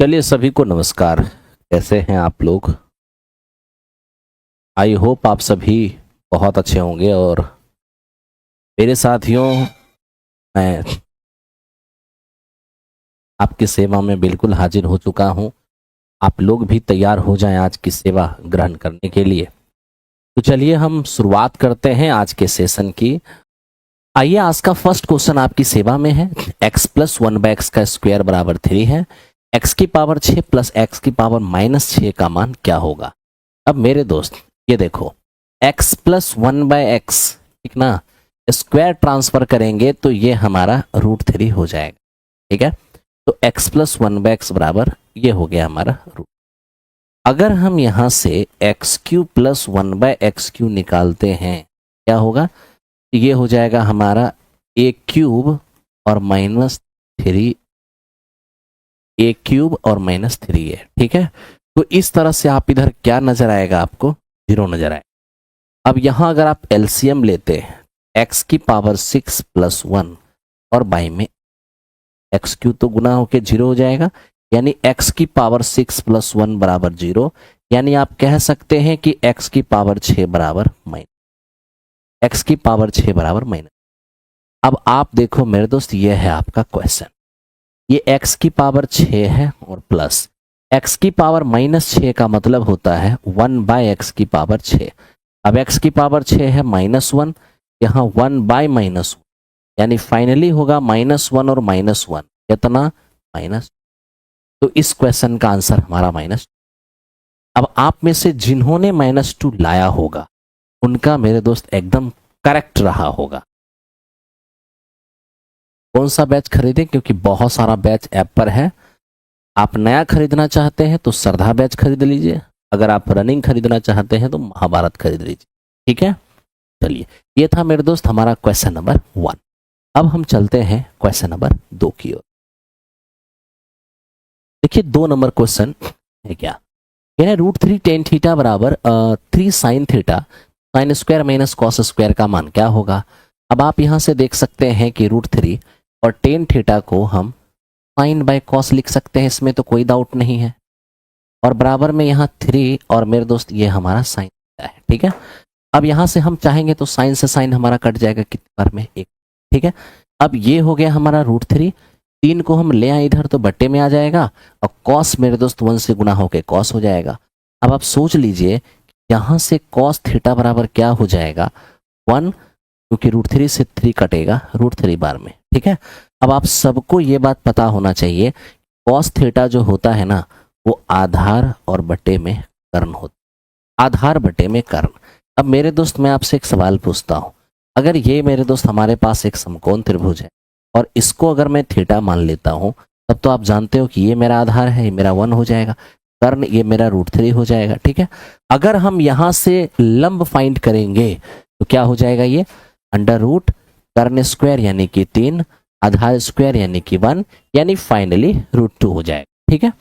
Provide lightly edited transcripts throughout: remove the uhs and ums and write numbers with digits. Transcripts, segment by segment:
चलिए सभी को नमस्कार। कैसे हैं आप लोग? आई होप आप सभी बहुत अच्छे होंगे। और मेरे साथियों, मैं आपकी सेवा में बिल्कुल हाजिर हो चुका हूं। आप लोग भी तैयार हो जाएं आज की सेवा ग्रहण करने के लिए। तो चलिए हम शुरुआत करते हैं आज के सेशन की। आइए, आज का फर्स्ट क्वेश्चन आपकी सेवा में है। x plus one by x का स्क्वायर बराबर 3 है। x की पावर 6 प्लस एक्स की पावर -6 का मान क्या होगा? अब मेरे दोस्त ये देखो, x plus one by x, ठीक ना, स्क्वायर ट्रांसफर करेंगे तो ये हमारा √3 हो जाएगा। ठीक है, तो x plus one by x बराबर ये हो गया हमारा रूट। अगर हम यहां से x Q plus one by x Q निकालते हैं, क्या होगा? ये हो जाएगा हमारा ए क्यूब और -3, ए क्यूब और -3 है। ठीक है, तो इस तरह से आप इधर क्या नजर आएगा? आपको 0 नजर आएगा। अब यहां अगर आप एलसीएम लेते हैं, एक्स की पावर 6 प्लस 1 और बाई में एक्स क्यू तो गुना होके 0 हो जाएगा, यानी एक्स की पावर 6 प्लस 1 बराबर 0। यानी आप कह सकते हैं कि एक्स की पावर 6 बराबर माइनस, एक्स की पावर 6 बराबर माइनस। अब आप देखो मेरे दोस्त, ये है आपका क्वेश्चन। ये x की पावर 6 है और प्लस x की पावर -6 का मतलब होता है 1 बाय एक्स की पावर 6। अब x की पावर 6 है -1, यहाँ 1 बाय -1, यानी फाइनली होगा -1 और -1 कितना? माइनस। तो इस क्वेश्चन का आंसर हमारा -2। अब आप में से जिन्होंने -2 लाया होगा उनका मेरे दोस्त एकदम करेक्ट रहा होगा। कौन सा बैच खरीदें? क्योंकि बहुत सारा बैच ऐप पर है। आप नया खरीदना चाहते हैं तो श्रद्धा बैच खरीद लीजिए, अगर आप रनिंग खरीदना चाहते हैं तो महाभारत खरीद लीजिए। ठीक है, चलिए, ये था मेरे दोस्त हमारा क्वेश्चन नंबर 1। अब हम चलते हैं क्वेश्चन नंबर 2 की ओर। देखिए 2 नंबर क्वेश्चन है क्या? यह है √3 tan थीटा बराबर 3 sin theta sine square minus cos square का मान क्या होगा? अब आप यहां से देख सकते हैं कि √3 और tan थीटा को हम साइन बाय कॉस लिख सकते हैं, इसमें तो कोई डाउट नहीं है। और बराबर में यहाँ 3 और मेरे दोस्त ये हमारा साइन है। ठीक है, अब यहां से हम चाहेंगे तो साइन से साइन हमारा कट जाएगा, कितने बार में? 1। ठीक है, अब ये हो गया हमारा √3। 3 को हम ले आए इधर तो बट्टे में आ जाएगा, और कॉस मेरे दोस्त 1 से गुना होके कॉस हो जाएगा। अब आप सोच लीजिए, यहां से कॉस थीटा बराबर क्या हो जाएगा? 1, क्योंकि √3 से 3 कटेगा √3 बार में। ठीक है, अब आप सबको ये बात पता होना चाहिए, कॉस थीटा जो होता है ना, वो आधार और बटे में कर्ण होता, आधार बटे में कर्ण। अब मेरे दोस्त मैं आपसे एक सवाल पूछता हूं, अगर ये मेरे दोस्त हमारे पास एक समकोण त्रिभुज है और इसको अगर मैं थीटा मान लेता हूं, तब तो आप जानते हो कि ये मेरा आधार है, ये मेरा 1 हो जाएगा, कर्ण ये मेरा √3 हो जाएगा। ठीक है, अगर हम यहां से लंब फाइंड करेंगे तो क्या हो जाएगा? ये अंडर रूट कर्ण स्क्वायर यानी कि 3, आधार स्क्वायर यानी कि 1, यानी फाइनली √2 हो जाएगा। ठीक है,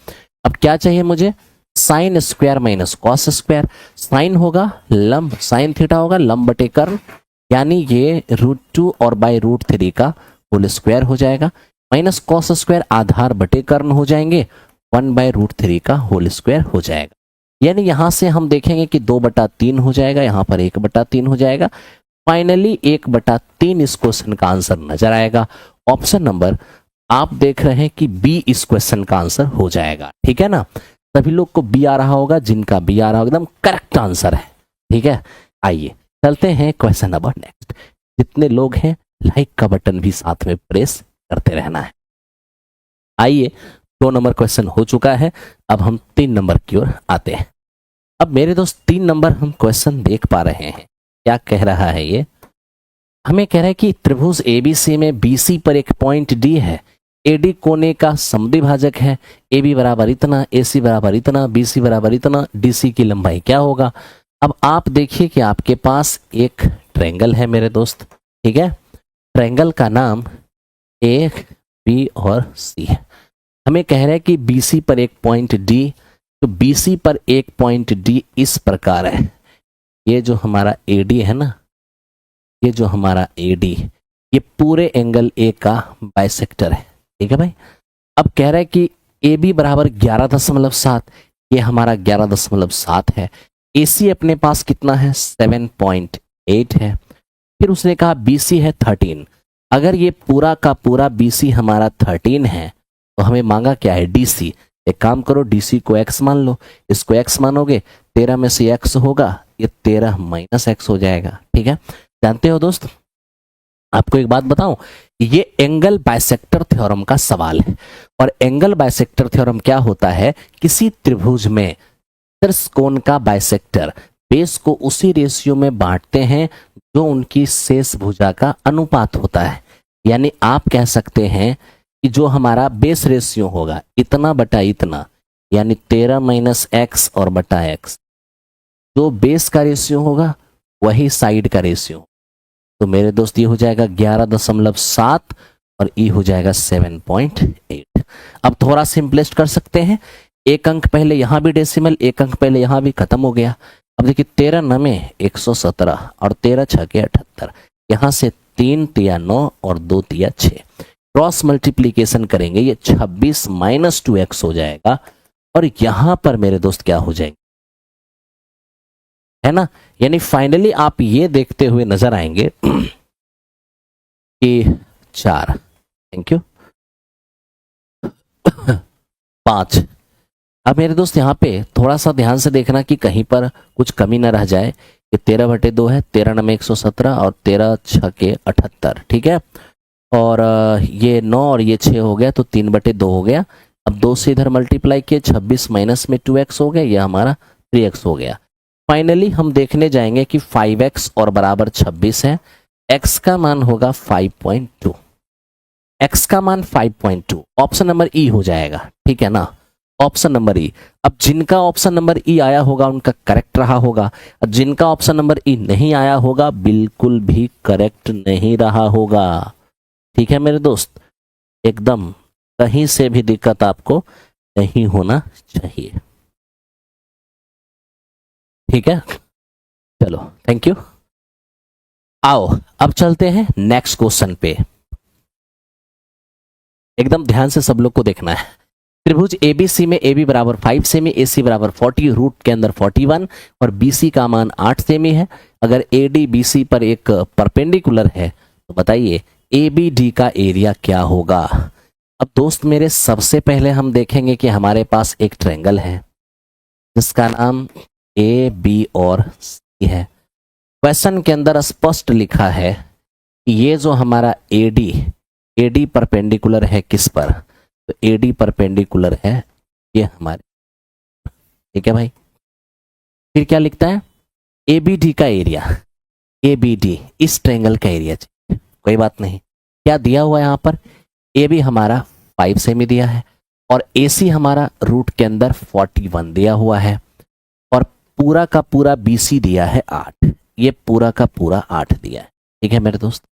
अब क्या चाहिए मुझे? Sine square minus cos square. Sine होगा लंब, साइन थीटा होगा लंब बटे कर्ण, यानी ये √2 और बाय √3 का होल स्क्वायर हो जाएगा, माइनस कॉस स्क्वायर आधार बटे कर्ण हो जाएंगे, 1 बाय √3 का होल स्क्वायर हो जाएगा। यानी यहां से हम देखेंगे कि 2/3 हो जाएगा, यहां पर 1/3 हो जाएगा, फाइनली 1/3 इस क्वेश्चन का आंसर नजर आएगा। ऑप्शन नंबर आप देख रहे हैं कि बी इस क्वेश्चन का आंसर हो जाएगा। ठीक है ना, सभी लोग को बी आ रहा होगा, जिनका बी आ रहा होगा एकदम करेक्ट आंसर है। ठीक है, आइए चलते हैं क्वेश्चन नंबर नेक्स्ट। जितने लोग हैं लाइक का बटन भी साथ में प्रेस करते रहना है। आइए, 2 नंबर क्वेश्चन हो चुका है, अब हम 3 नंबर की ओर आते हैं। अब मेरे दोस्त 3 नंबर हम क्वेश्चन देख पा रहे हैं। क्या कह रहा है ये? हमें कह रहा है कि त्रिभुज एबीसी में बीसी पर एक पॉइंट डी है, एडी कोने का समद्विभाजक है, AB बराबर इतना, AC बराबर इतना, BC बराबर इतना, DC की लंबाई क्या होगा? अब आप देखिए कि आपके पास एक ट्रायंगल है मेरे दोस्त। ठीक है, ट्रायंगल का नाम A, B और C है। हमें कह रहा है कि BC पर एक पॉइंट D, तो BC पर एक पॉइंट D इस प्रकार है। ये जो हमारा AD है ना, ये जो हमारा AD, ये पूरे एंगल A का बाइसेक्टर है। ठीक है भाई, अब कह रहा है कि ए बी बराबर 11.7, ये हमारा 11.7 है। ए सी अपने पास कितना है 7.8 है। फिर उसने कहा बी सी है 13। अगर ये पूरा का पूरा बी सी हमारा 13 है तो हमें मांगा क्या है डी सी। एक काम करो डी सी को x मान लो, इसको x मानोगे 13 में से x होगा, ये 13 माइनस x हो जाएगा। ठीक है, जानते हो दोस्त, आपको एक बात बताऊं, ये एंगल बाइसेक्टर थ्योरम का सवाल है। और एंगल बाइसेक्टर थ्योरम क्या होता है, किसी त्रिभुज में कोण का बाइसेक्टर बेस को उसी रेशियो में बांटते हैं जो उनकी शेष भुजा का अनुपात होता है। यानी आप कह सकते हैं कि जो हमारा बेस रेशियो होगा इतना बटा इतना, यानी 13 माइनस एक्स और बटा एक्स, जो बेस का रेशियो होगा वही साइड का रेशियो। तो मेरे दोस्त ये हो जाएगा 11.7 और ये हो जाएगा 7.8। अब थोड़ा सिंपलेस्ट कर सकते हैं, एक अंक पहले यहां भी डेसिमल, एक अंक पहले यहां भी, खत्म हो गया। अब देखिए 13 9 117 और 13 6 78, यहां से 3 तिया 9 और 2 तिया 6, क्रॉस मल्टीप्लीकेशन करेंगे ये 26 माइनस 2x हो जाएगा। और यहां पर मेरे दोस्त क्या हो जाएंगे, है ना, यानी फाइनली आप ये देखते हुए नजर आएंगे कि 4, थैंक यू 5। अब मेरे दोस्त यहाँ पे थोड़ा सा ध्यान से देखना कि कहीं पर कुछ कमी ना रह जाए। ये 13/2 है, 13 9 117 और 13 6 78, ठीक है। और ये 9 और ये 6 हो गया तो 3/2 हो गया। अब 2 से इधर मल्टीप्लाई किए, 26 माइनस में 2x हो गया, ये हमारा 3x हो गया। फाइनली हम देखने जाएंगे कि 5x और बराबर 26 है, x का मान होगा 5.2, x का मान 5.2, ऑप्शन नंबर ई हो जाएगा। ठीक है ना, ऑप्शन नंबर ई। अब जिनका ऑप्शन नंबर ई आया होगा उनका करेक्ट रहा होगा, जिनका ऑप्शन नंबर ई नहीं आया होगा बिल्कुल भी करेक्ट नहीं रहा होगा। ठीक है मेरे दोस्त, एकदम कहीं से भी दिक्कत आपको नहीं होना चाहिए। ठीक है, चलो थैंक यू। आओ अब चलते हैं नेक्स्ट क्वेश्चन पे। एकदम ध्यान से सब लोग को देखना है। त्रिभुज एबीसी में AB बराबर 5 सेमी, AC बराबर 40, रूट के अंदर 41 और BC का मान 8 सेमी है। अगर AD BC पर एक परपेंडिकुलर है तो बताइए ABD का एरिया क्या होगा। अब दोस्त मेरे सबसे पहले हम देखेंगे कि हमारे पास एक ट्रायंगल है जिसका नाम AB और C है। क्वेश्चन के अंदर स्पष्ट लिखा है कि ये जो हमारा AD परपेंडिकुलर है किस पर, तो AD परपेंडिकुलर है ये हमारे, ठीक है भाई। फिर क्या लिखता है ABD का एरिया, ABD इस ट्रायंगल का एरिया चाहिए। कोई बात नहीं, क्या दिया हुआ है यहाँ पर, AB हमारा 5 सेमी दिया है और AC हमारा रूट के अंदर 41 दिया हुआ है और पूरा का पूरा BC दिया है 8, ये पूरा का पूरा 8 दिया है। ठीक है मेरे दोस्त,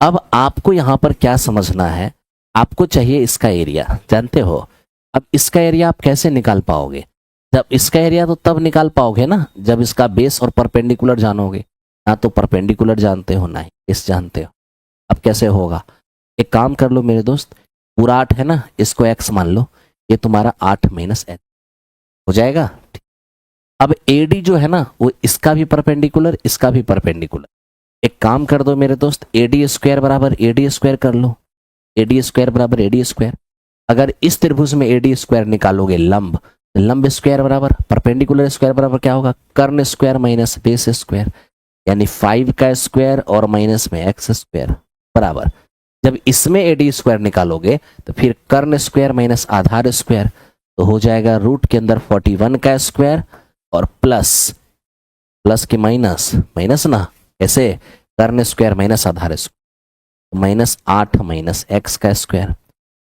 अब आपको यहां पर क्या समझना है, आपको चाहिए इसका एरिया, जानते हो। अब इसका एरिया आप कैसे निकाल पाओगे, जब इसका एरिया तो तब निकाल पाओगे ना जब इसका बेस और परपेंडिकुलर जानोगे। ना तो परपेंडिकुलर जानते हो ना ही बेस जानते हो, अब कैसे होगा। एक काम कर लो मेरे दोस्त, पूरा 8 है ना, इसको x मान लो, ये तुम्हारा 8 माइनस x हो जाएगा। अब AD जो है ना वो इसका भी परपेंडिकुलर, इसका भी परपेंडिकुलर। एक काम कर दो मेरे दोस्त, AD स्क्वायर बराबर AD स्क्वायर कर लो, AD स्क्वायर बराबर AD स्क्वायर। अगर इस त्रिभुज में AD स्क्वायर निकालोगे लंब, लंब स्क्वायर बराबर परपेंडिकुलर स्क्वायर बराबर क्या होगा, कर्ण स्क्वायर माइनस बेस स्क्वायर, यानी 5 का स्क्वायर और माइनस में x स्क्वायर बराबर। जब इसमें AD स्क्वायर निकालोगे तो फिर कर्ण स्क्वायर माइनस आधार स्क्वायर, तो हो जाएगा रूट के अंदर 41 का स्क्वायर और प्लस के माइनस, माइनस ना ऐसे, कर्ण स्क्वायर माइनस आधार स्क्वायर, माइनस 8 माइनस x का स्क्वायर।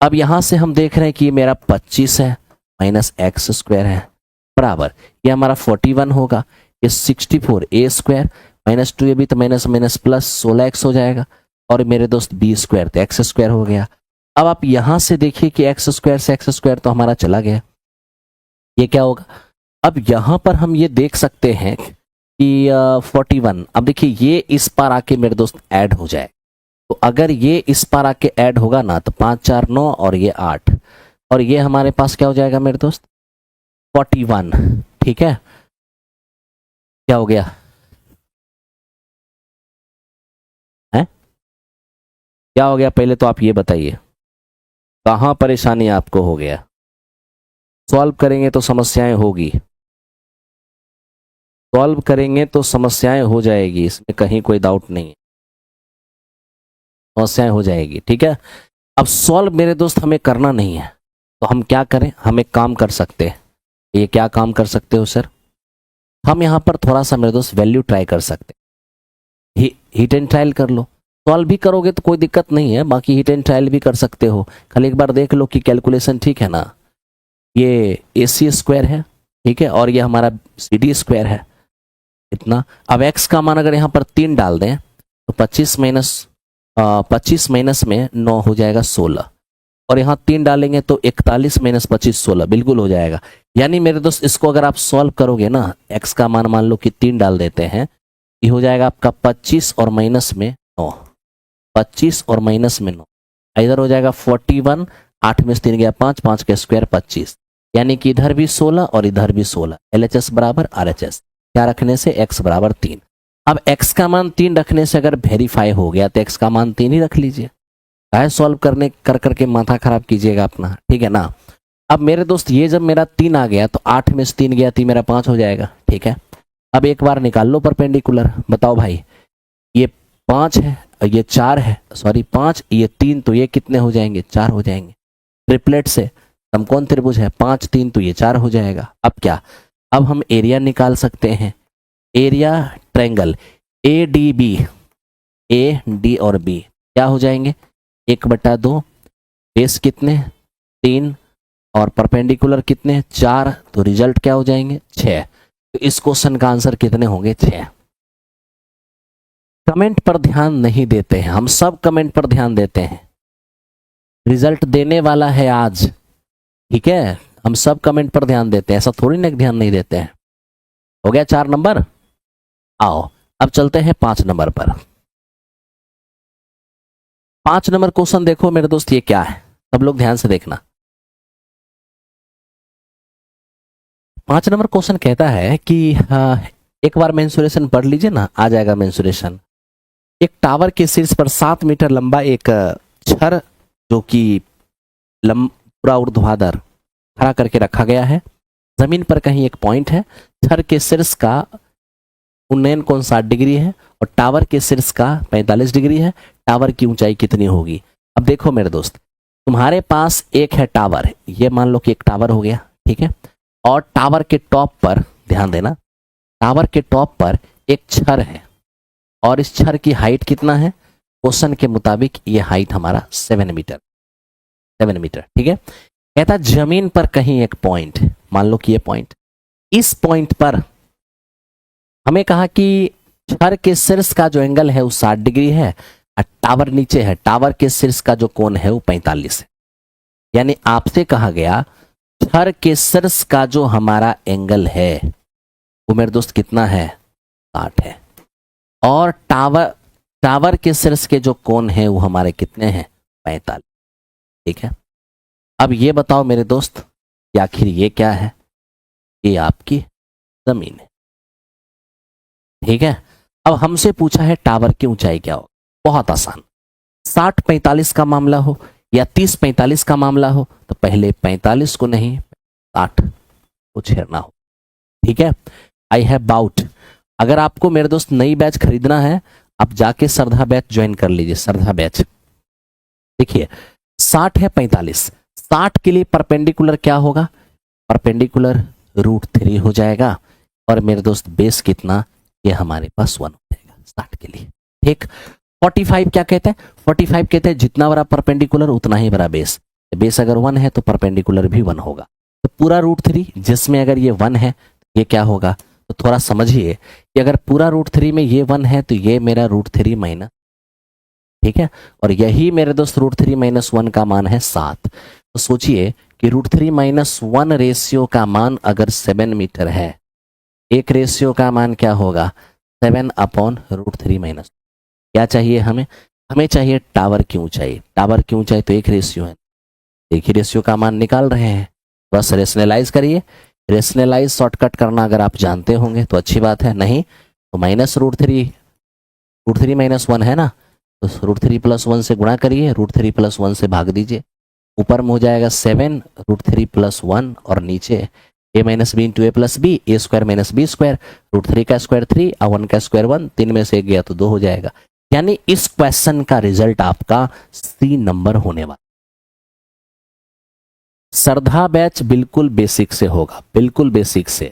अब यहां से हम देख रहे हैं कि ये मेरा 25 है माइनस x स्क्वायर है बराबर, ये हमारा 41 होगा, ये 64 a स्क्वायर माइनस 2 भी तो माइनस माइनस प्लस 16x हो जाएगा और मेरे दोस्त b स्क्वायर तो x स्क्वायर हो गया। अब आप यहां से देखिए कि x स्क्वायर से x स्क्वायर तो हमारा चला गया, ये क्या होगा। अब यहां पर हम ये देख सकते हैं कि 41, अब देखिए ये इस पार आके मेरे दोस्त ऐड हो जाए, तो अगर ये इस पार आके ऐड होगा ना तो 5 4 9 और ये 8, और ये हमारे पास क्या हो जाएगा मेरे दोस्त, 41। ठीक है, क्या हो गया है, क्या हो गया पहले तो आप ये बताइए, कहाँ परेशानी आपको हो गया। सॉल्व करेंगे तो समस्याएं होगी, सॉल्व करेंगे तो समस्याएं हो जाएगी, इसमें कहीं कोई डाउट नहीं है, समस्याएं हो जाएगी। ठीक है, अब सॉल्व मेरे दोस्त हमें करना नहीं है, तो हम क्या करें, हम एक काम कर सकते हैं। ये क्या काम कर सकते हो सर, हम यहाँ पर थोड़ा सा मेरे दोस्त वैल्यू ट्राई कर सकते हैं। हीट एंड ट्रायल कर लो, सॉल्व भी करोगे तो कोई दिक्कत नहीं है, बाकी हीट एंड ट्रायल भी कर सकते हो। खाली एक बार देख लो कि कैलकुलेशन ठीक है ना। ये AC स्क्वायर है, ठीक है, और ये हमारा CD स्क्वायर है इतना। अब x का मान अगर यहाँ पर 3 डाल दें तो 25 माइनस में 9 हो जाएगा 16, और यहाँ 3 डालेंगे तो 41 माइनस 25 16 बिल्कुल हो जाएगा। यानी मेरे दोस्त इसको अगर आप सॉल्व करोगे ना, x का मान लो कि 3 डाल देते हैं, ये हो जाएगा आपका 25 और माइनस में 9, 25 और माइनस में 9, इधर हो जाएगा 41, 8 में से 3 गया 5, 5 का स्क्वायर 25, यानी कि इधर भी 16 और इधर भी 16। LHS बराबर RHS, क्या रखने से, x बराबर 3। अब x का मान 3 रखने से अगर वेरीफाई हो गया तो x का मान 3 ही रख लीजिए, चाहे सॉल्व करने कर करके माथा खराब कीजिएगा अपना, ठीक है ना। अब मेरे दोस्त ये जब मेरा 3 आ गया तो 8 में से 3 गया तो मेरा 5 हो जाएगा। ठीक है, अब एक बार निकाल लो परपेंडिकुलर, बताओ भाई, ये 5 है, ये 4 है, सॉरी 5, ये 3, तो ये कितने हो जाएंगे, 4 हो जाएंगे। ट्रिपलेट से समकोण त्रिभुज है, 5 3 तो ये 4 हो जाएगा। अब क्या, अब हम एरिया निकाल सकते हैं, area triangle ADB, A D और B क्या हो जाएंगे, 1/2, बेस कितने 3 और परपेंडिकुलर कितने 4, तो रिजल्ट क्या हो जाएंगे 6। तो इस क्वेश्चन का आंसर कितने होंगे, 6। कमेंट पर ध्यान नहीं देते हैं, हम सब कमेंट पर ध्यान देते हैं, रिजल्ट देने वाला है आज, ठीक है, हम सब कमेंट पर ध्यान देते हैं, ऐसा थोड़ी ना ध्यान नहीं देते हैं। हो गया 4 नंबर। आओ अब चलते हैं 5 नंबर पर। 5 नंबर क्वेश्चन देखो मेरे दोस्त, ये क्या है, सब लोग ध्यान से देखना। 5 नंबर क्वेश्चन कहता है कि एक बार मेंसुरेशन पढ़ लीजिए ना, आ जाएगा मेंसुरेशन। एक टावर के शीर्ष पर 7 मीटर लंबा एक छड़ जो कि पूरा ऊर्ध्वाधर खड़ा करके रखा गया है। जमीन पर कहीं एक पॉइंट है, छड़ के शीर्ष का उन्नयन कोण 60 डिग्री है और टावर के शीर्ष का 45 डिग्री है। टावर की ऊंचाई कितनी होगी। अब देखो मेरे दोस्त, तुम्हारे पास एक है टावर, ये मान लो कि एक टावर हो गया, ठीक है, और टावर के टॉप पर ध्यान देना, टावर के टॉप पर एक छड़ है और इस छड़ की हाइट कितना है, क्वेश्चन के मुताबिक ये हाइट हमारा 7 मीटर, 7 मीटर, ठीक है। कहता जमीन पर कहीं एक पॉइंट, मान लो कि ये पॉइंट, इस पॉइंट पर हमें कहा कि छड़ के शीर्ष का जो एंगल है वो 60 डिग्री है और टावर नीचे है, टावर के शीर्ष का जो कोण है वो 45 है। यानी आपसे कहा गया छड़ के शीर्ष का जो हमारा एंगल है वो मेरे दोस्त कितना है, 60 है, और टावर के शीर्ष के जो कोण है वो हमारे कितने हैं, 45, ठीक है। अब ये बताओ मेरे दोस्त कि आखिर ये क्या है, ये आपकी जमीन है, ठीक है। अब हमसे पूछा है टावर की ऊंचाई क्या हो, बहुत आसान, 60-45 का मामला हो या 30-45 का मामला हो तो पहले 45 को नहीं 60 को छेड़ना हो, ठीक है। आई हैव बाउट, अगर आपको मेरे दोस्त नई बैच खरीदना है आप जाके श्रद्धा बैच ज्वाइन कर लीजिए, श्रद्धा बैच। देखिए 60 है 45, 60 के लिए परपेंडिकुलर क्या होगा, परपेंडिकुलर √3 हो जाएगा, और मेरे दोस्त बेस कितना, ये हमारे पास 1 हो जाएगा 60 के लिए, ठीक। 45 क्या कहते हैं, 45 कहते हैं जितना बड़ा परपेंडिकुलर उतना ही बड़ा बेस, बेस अगर 1 है तो परपेंडिकुलर भी 1 होगा, तो पूरा √3, जिसमें अगर ये 1 है ये क्या होगा, तो थोड़ा समझिए कि अगर पूरा √3 में ये 1 है तो ये मेरा √3 माइनस, ठीक है, और यही मेरे दोस्त √3 - 1 का मान है 7। तो सोचिए कि √3 - 1 रेशियो का मान अगर 7 मीटर है, एक रेशियो का मान क्या होगा, 7/√3 - क्या चाहिए हमें, हमें चाहिए टावर की ऊंचाई, टावर की ऊंचाई तो एक रेशियो है, एक ही रेशियो का मान निकाल रहे हैं, बस रेशनलाइज करिए। रेशनलाइज शॉर्टकट करना अगर आप जानते होंगे तो अच्छी बात है, नहीं तो रूट थ्री माइनस वन है ना, तो √3 + 1 से गुणा करिए, √3 + 1 से भाग दीजिए, ऊपर में हो जाएगा 7 √3 + 1 और नीचे a - b × a + b, a² - b², √3 का स्क्वायर 3 और 1 का स्क्वायर 1, 3 में से 1 गया तो 2 हो जाएगा। यानी इस क्वेश्चन का रिजल्ट आपका सी नंबर होने वाला। श्रद्धा बैच बिल्कुल बेसिक से होगा, बिल्कुल बेसिक से,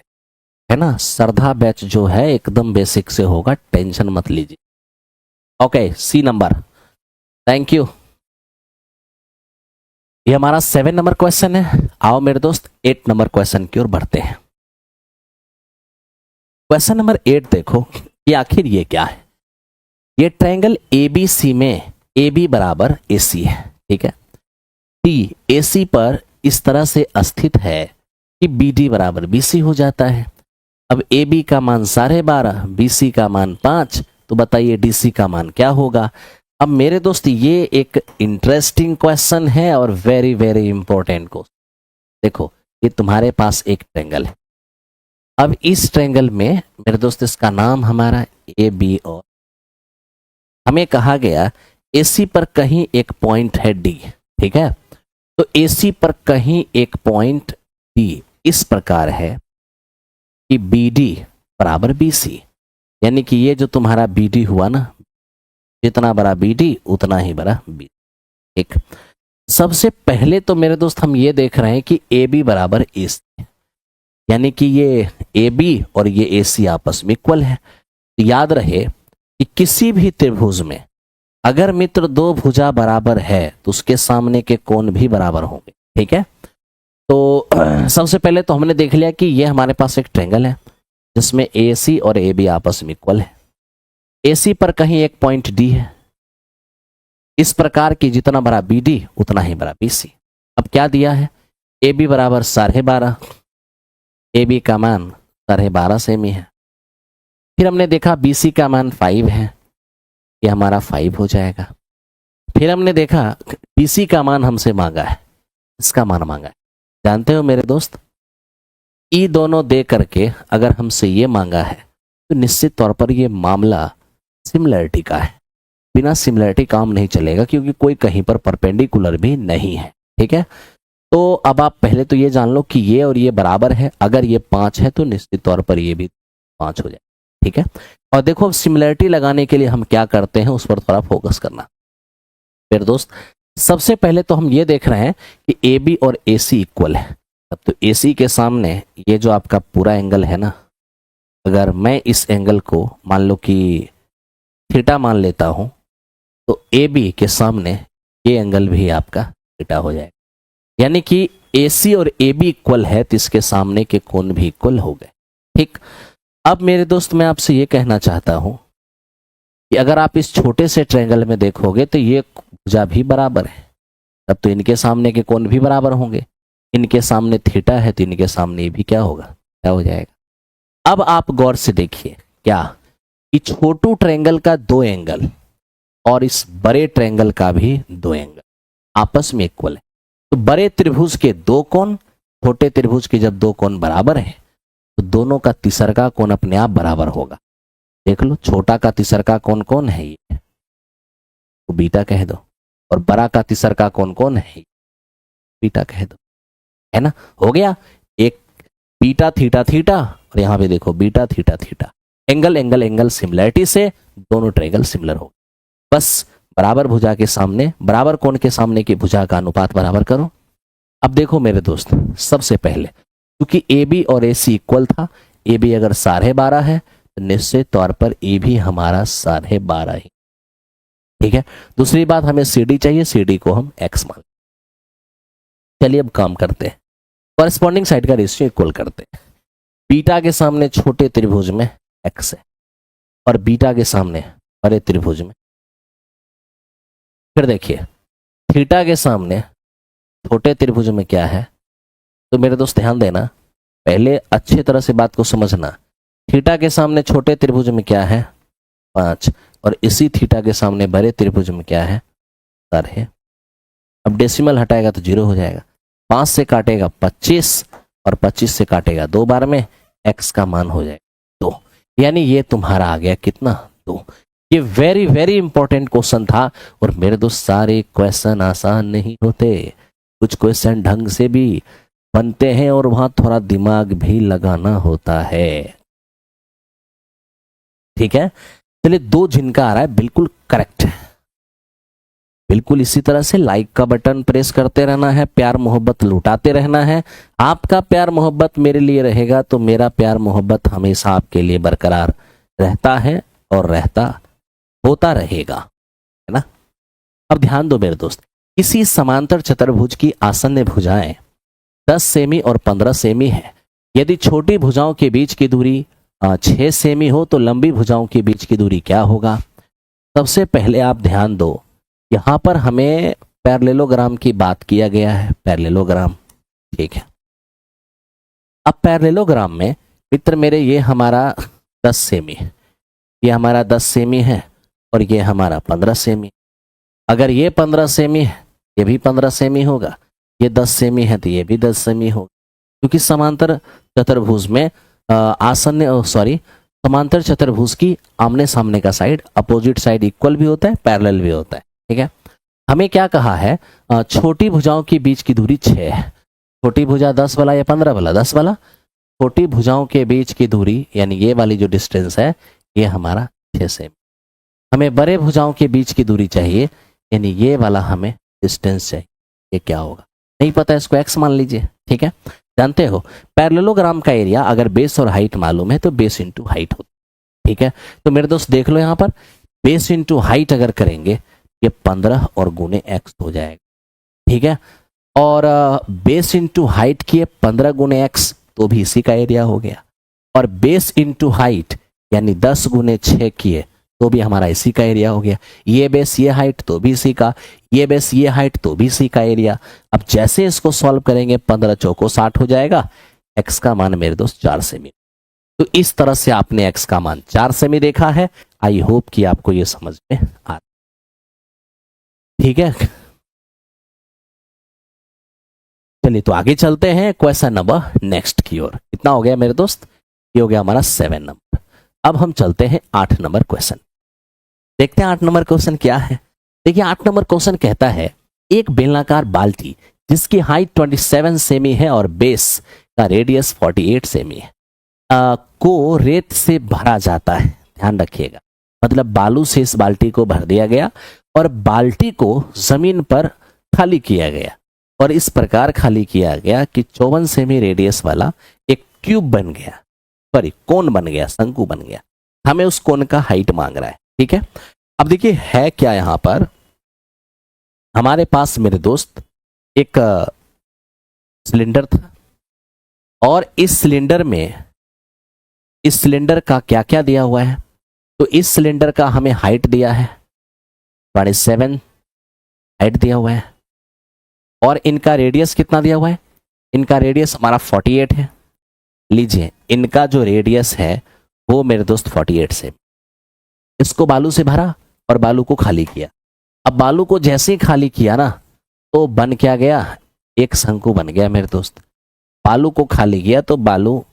है ना। श्रद्धा बैच जो है एकदम बेसिक से होगा, टेंशन मत लीजिए। Okay, C number, thank you. ये हमारा 7 नंबर क्वेश्चन है। आओ मेरे दोस्त 8 नंबर क्वेश्चन की ओर बढ़ते हैं। क्वेश्चन नंबर 8 देखो, ये आखिर ये क्या है। ये ट्रायंगल ABC में AB बराबर AC है, ठीक है। टी AC पर इस तरह से स्थित है कि BD बराबर BC हो जाता है। अब AB का मान 12.5, BC का मान 5, तो बताइए DC का मान क्या होगा। अब मेरे दोस्त ये एक इंटरेस्टिंग क्वेश्चन है और वेरी वेरी इंपॉर्टेंट क्वेश्चन। देखो, ये तुम्हारे पास एक ट्रायंगल है। अब इस ट्रायंगल में मेरे दोस्त इसका नाम हमारा AB और हमें कहा गया AC पर कहीं एक पॉइंट है D, ठीक है। तो AC पर कहीं एक पॉइंट D इस प्रकार है कि BD बराबर BC, यानी कि ये जो तुम्हारा BD हुआ ना, जितना बड़ा BD उतना ही बड़ा BC। एक सबसे पहले तो मेरे दोस्त हम ये देख रहे हैं कि AB बराबर AC, यानी कि ये AB और ये AC आपस में इक्वल है। तो याद रहे कि किसी भी त्रिभुज में अगर मित्र दो भुजा बराबर है तो उसके सामने के कोण भी बराबर होंगे, ठीक है। तो सबसे पहले तो हमने देख लिया कि ये हमारे पास एक ट्रायंगल है जिसमें AC और AB आपस में इक्वल है। AC पर कहीं एक पॉइंट D है, इस प्रकार की जितना बड़ा BD उतना ही बड़ा BC। अब क्या दिया है, AB बराबर 12.5, AB का मान 12.5 सेमी है। फिर हमने देखा BC का मान 5 है, ये हमारा 5 हो जाएगा। फिर हमने देखा BC का मान हमसे मांगा है, इसका मान मांगा है। जानते हो मेरे दोस्त, ई दोनों दे करके अगर हमसे ये मांगा है तो निश्चित तौर पर ये मामला सिमिलरिटी का है। बिना सिमिलरिटी काम नहीं चलेगा क्योंकि कोई कहीं पर परपेंडिकुलर भी नहीं है, ठीक है। तो अब आप पहले तो ये जान लो कि ये और ये बराबर है, अगर ये 5 है तो निश्चित तौर पर ये भी 5 हो जाए, ठीक है। और देखो सिमिलरिटी लगाने के लिए हम क्या करते हैं उस पर थोड़ा फोकस करना। फिर दोस्त सबसे पहले तो हम ये देख रहे हैं कि AB और AC इक्वल है। अब तो AC के सामने ये जो आपका पूरा एंगल है ना, अगर मैं इस एंगल को मान लो कि थीटा मान लेता हूं तो AB के सामने ये एंगल भी आपका थीटा हो जाएगा। यानी कि AC और AB इक्वल है तो इसके सामने के कोण भी इक्वल हो गए, ठीक। अब मेरे दोस्त मैं आपसे ये कहना चाहता हूं कि अगर आप इस छोटे से ट्रायंगल में देखोगे तो ये भुजा भी बराबर है, तब तो इनके सामने के कोण भी बराबर होंगे। इनके सामने थीटा है तो इनके सामने भी क्या होगा, क्या हो जाएगा। अब आप गौर से देखिए क्या कि छोटू ट्रायंगल का 2 एंगल और इस बड़े ट्रायंगल का भी 2 एंगल आपस में इक्वल है। तो बड़े त्रिभुज के 2 कोण, छोटे त्रिभुज के जब 2 कोण बराबर है तो दोनों का तिसरका कोण अपने आप बराबर होगा। देख लो, छोटा का तिसरका कोण कौन है, ये तो बीटा कह दो, और बड़ा का तिसरका कोण कौन है, बीटा कह दो, है ना। हो गया, एक बीटा थीटा थीटा और यहां पे देखो beta theta theta, angle angle angle similarity से दोनों ट्रायंगल सिमिलर हो। बस बराबर भुजा के सामने, बराबर कोण के सामने की भुजा का अनुपात बराबर करो। अब देखो मेरे दोस्त, सबसे पहले क्योंकि AB और AC इक्वल था, AB अगर 12.5 है तो निश्चित तौर पर A भी हमारा 12.5 ही, ठीक है। दूसरी बात, हमें CD चाहिए, CD को हम X मान। चलिए अब काम करते हैं, कॉरेस्पॉन्डिंग साइड का रेशियो इक्वल करते हैं। बीटा के सामने छोटे त्रिभुज में X है और बीटा के सामने बड़े त्रिभुज में, फिर देखिए थीटा के सामने छोटे त्रिभुज में क्या है। तो मेरे दोस्त ध्यान देना, पहले अच्छी तरह से बात को समझना। थीटा के सामने छोटे त्रिभुज में क्या है, 5, और इसी थीटा के सामने बड़े त्रिभुज में क्या है, 4 है। अब डेसिमल हटाएगा तो 0 हो जाएगा। 5 से काटेगा 25 और 25 से काटेगा 2 बार में, x का मान हो जाएगा 2। यानी ये तुम्हारा आ गया कितना 2। ये वेरी वेरी इंपॉर्टेंट क्वेश्चन था। और मेरे दोस्त सारे क्वेश्चन आसान नहीं होते, कुछ क्वेश्चन ढंग से भी बनते हैं और वहां थोड़ा दिमाग भी लगाना होता है। ठीक है, चलिए 2 जिनका आ रहा है बिल्कुल करेक्ट है। बिल्कुल इसी तरह से लाइक का बटन प्रेस करते रहना है, प्यार मोहब्बत लुटाते रहना है। आपका प्यार मोहब्बत मेरे लिए रहेगा तो मेरा प्यार मोहब्बत हमेशा आपके लिए बरकरार रहता है और रहता होता रहेगा, है ना। अब ध्यान दो मेरे दोस्त, किसी समांतर चतुर्भुज की आसन्न भुजाएं 10 सेमी और 15 सेमी है। यदि छोटी भुजाओं के बीच की दूरी 6 सेमी हो तो लंबी भुजाओं के बीच की दूरी क्या होगा। सबसे पहले आप ध्यान दो, यहां पर हमें पैरेललोग्राम की बात किया गया है, पैरेललोग्राम। ठीक है, अब पैरेललोग्राम में मित्र मेरे ये हमारा 10 सेमी है, ये हमारा 10 सेमी है और ये हमारा 15 सेमी। अगर ये 15 सेमी है ये भी 15 सेमी होगा, ये 10 सेमी है तो ये भी 10 सेमी होगा, क्योंकि समांतर चतुर्भुज में समांतर चतुर्भुज की आमने सामने का साइड, अपोजिट साइड इक्वल भी होता है, पैरेलल भी होता है। ठीक है, हमें क्या कहा है, छोटी भुजाओं के बीच की दूरी 6 है। छोटी भुजा 10 वाला या 15 वाला, 10 वाला। छोटी भुजाओं के बीच की दूरी यानी ये वाली जो डिस्टेंस है ये हमारा 6 सेमी। हमें बड़े भुजाओं के बीच की दूरी चाहिए, यानी ये वाला हमें डिस्टेंस चाहिए। ये क्या होगा नहीं पता, इसको x मान लीजिए। ठीक है, जानते हो पैरेललोग्राम का एरिया अगर बेस और हाइट मालूम है तो बेस इंटू हाइट होता है। ठीक है, तो मेरे दोस्त देख लो यहाँ पर बेस इंटू हाइट अगर करेंगे ये 15 और गुने x हो जाएगा। ठीक है, और बेस इंटू हाइट किए 15 गुने x तो भी इसी का एरिया हो गया, और बेस इंटू हाइट यानी 10 गुने 6 किए तो भी हमारा इसी का एरिया हो गया। ये बेस ये हाइट तो भी इसी का, ये बेस ये हाइट तो भी इसी का एरिया। अब जैसे इसको सॉल्व करेंगे 15 चौको 60 हो जाएगा, x का मान मेरे दोस्त 4 सेमी। तो इस तरह से आपने x का मान 4 सेमी देखा है। आई होप कि आपको ये समझ में आ, ठीक है। चलिए तो आगे चलते हैं क्वेश्चन नंबर नेक्स्ट की ओर। कितना हो गया मेरे दोस्त, ये हो गया हमारा 7 नंबर। अब हम चलते हैं 8 नंबर क्वेश्चन, देखते हैं 8 नंबर क्वेश्चन क्या है। देखिए 8 नंबर क्वेश्चन कहता है एक बेलनाकार बाल्टी जिसकी हाइट 27 सेमी है और बेस का रेडियस 48 सेमी है को रेत से भरा जाता है। ध्यान रखिएगा, मतलब बालू से इस बाल्टी को भर दिया गया और बाल्टी को जमीन पर खाली किया गया, और इस प्रकार खाली किया गया कि 54 सेमी रेडियस वाला एक क्यूब बन गया, सॉरी कोन बन गया, शंकु बन गया। हमें उस कोन का हाइट मांग रहा है। ठीक है, अब देखिए है क्या, यहां पर हमारे पास मेरे दोस्त एक सिलेंडर था और इस सिलेंडर का क्या क्या दिया हुआ है। तो इस सिलेंडर का हमें हाइट दिया है 27 हाइट दिया हुआ है, और इनका रेडियस कितना दिया हुआ है, इनका रेडियस हमारा 48 है। लीजिए इनका जो रेडियस है वो मेरे दोस्त 48 से, इसको बालू से भरा और बालू को खाली किया। अब बालू को जैसे ही खाली किया ना तो बन क्या गया, एक शंकु बन गया मेरे दोस्त। बालू को खाली किया तो बालू,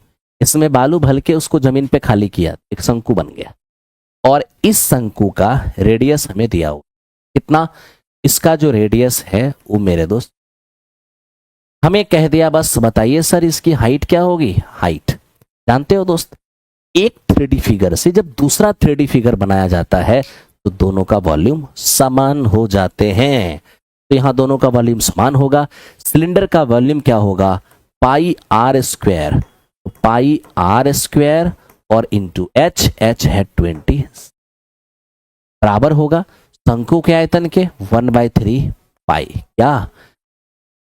इसमें बालू भर के उसको जमीन पे खाली किया, एक शंकु बन गया। और इस शंकु का रेडियस हमें दिया हुआ कितना, इसका जो रेडियस है वो मेरे दोस्त हमें कह दिया, बस बताइए सर इसकी हाइट क्या होगी। हाइट जानते हो दोस्त, एक 3D फिगर से जब दूसरा 3D फिगर बनाया जाता है तो दोनों का वॉल्यूम समान हो जाते हैं। तो यहां दोनों का वॉल्यूम समान होगा। सिलेंडर का वॉल्यूम क्या होगा, pi r square, pi r square और इंटू एच, एच है 20 बराबर होगा शंकु के आयतन के 1/3 पाई, क्या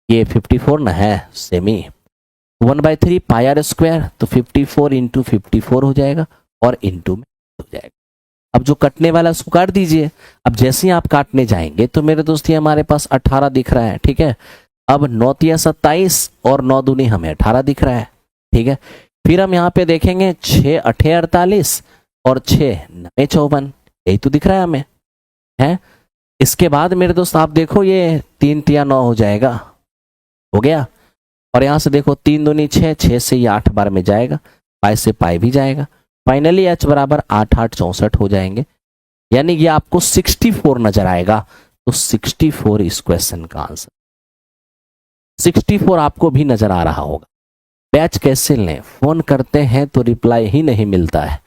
ये 54 ना है सेमी, 1/3 पाई आर स्क्वायर, तो 54 इंटू 54 हो जाएगा और इंटू में हो जाएगा। अब जो कटने वाला उसको काट दीजिए। अब जैसे ही आप काटने जाएंगे तो मेरे दोस्त ये हमारे पास 18 दिख रहा है। ठीक है, अब 9 तिया 27 और 9 दूनी हमें 18 दिख रहा है। ठीक है, फिर हम यहाँ पे देखेंगे 6 8 48 और 6 9 54, यही तो दिख रहा है हमें है। इसके बाद मेरे दोस्त आप देखो ये 3 तिया 9 हो जाएगा, हो गया। और यहां से देखो 3 दूनी 6, 6 से ये 8 बार में जाएगा, पाई से पाई भी जाएगा। फाइनली h बराबर 8 8 64 हो जाएंगे, यानी ये आपको 64 नजर आएगा। तो 64 इस क्वेश्चन का आंसर। 64 आपको भी नजर आ रहा होगा। बैच कैसे लें? फोन करते हैं तो रिप्लाई ही नहीं मिलता है।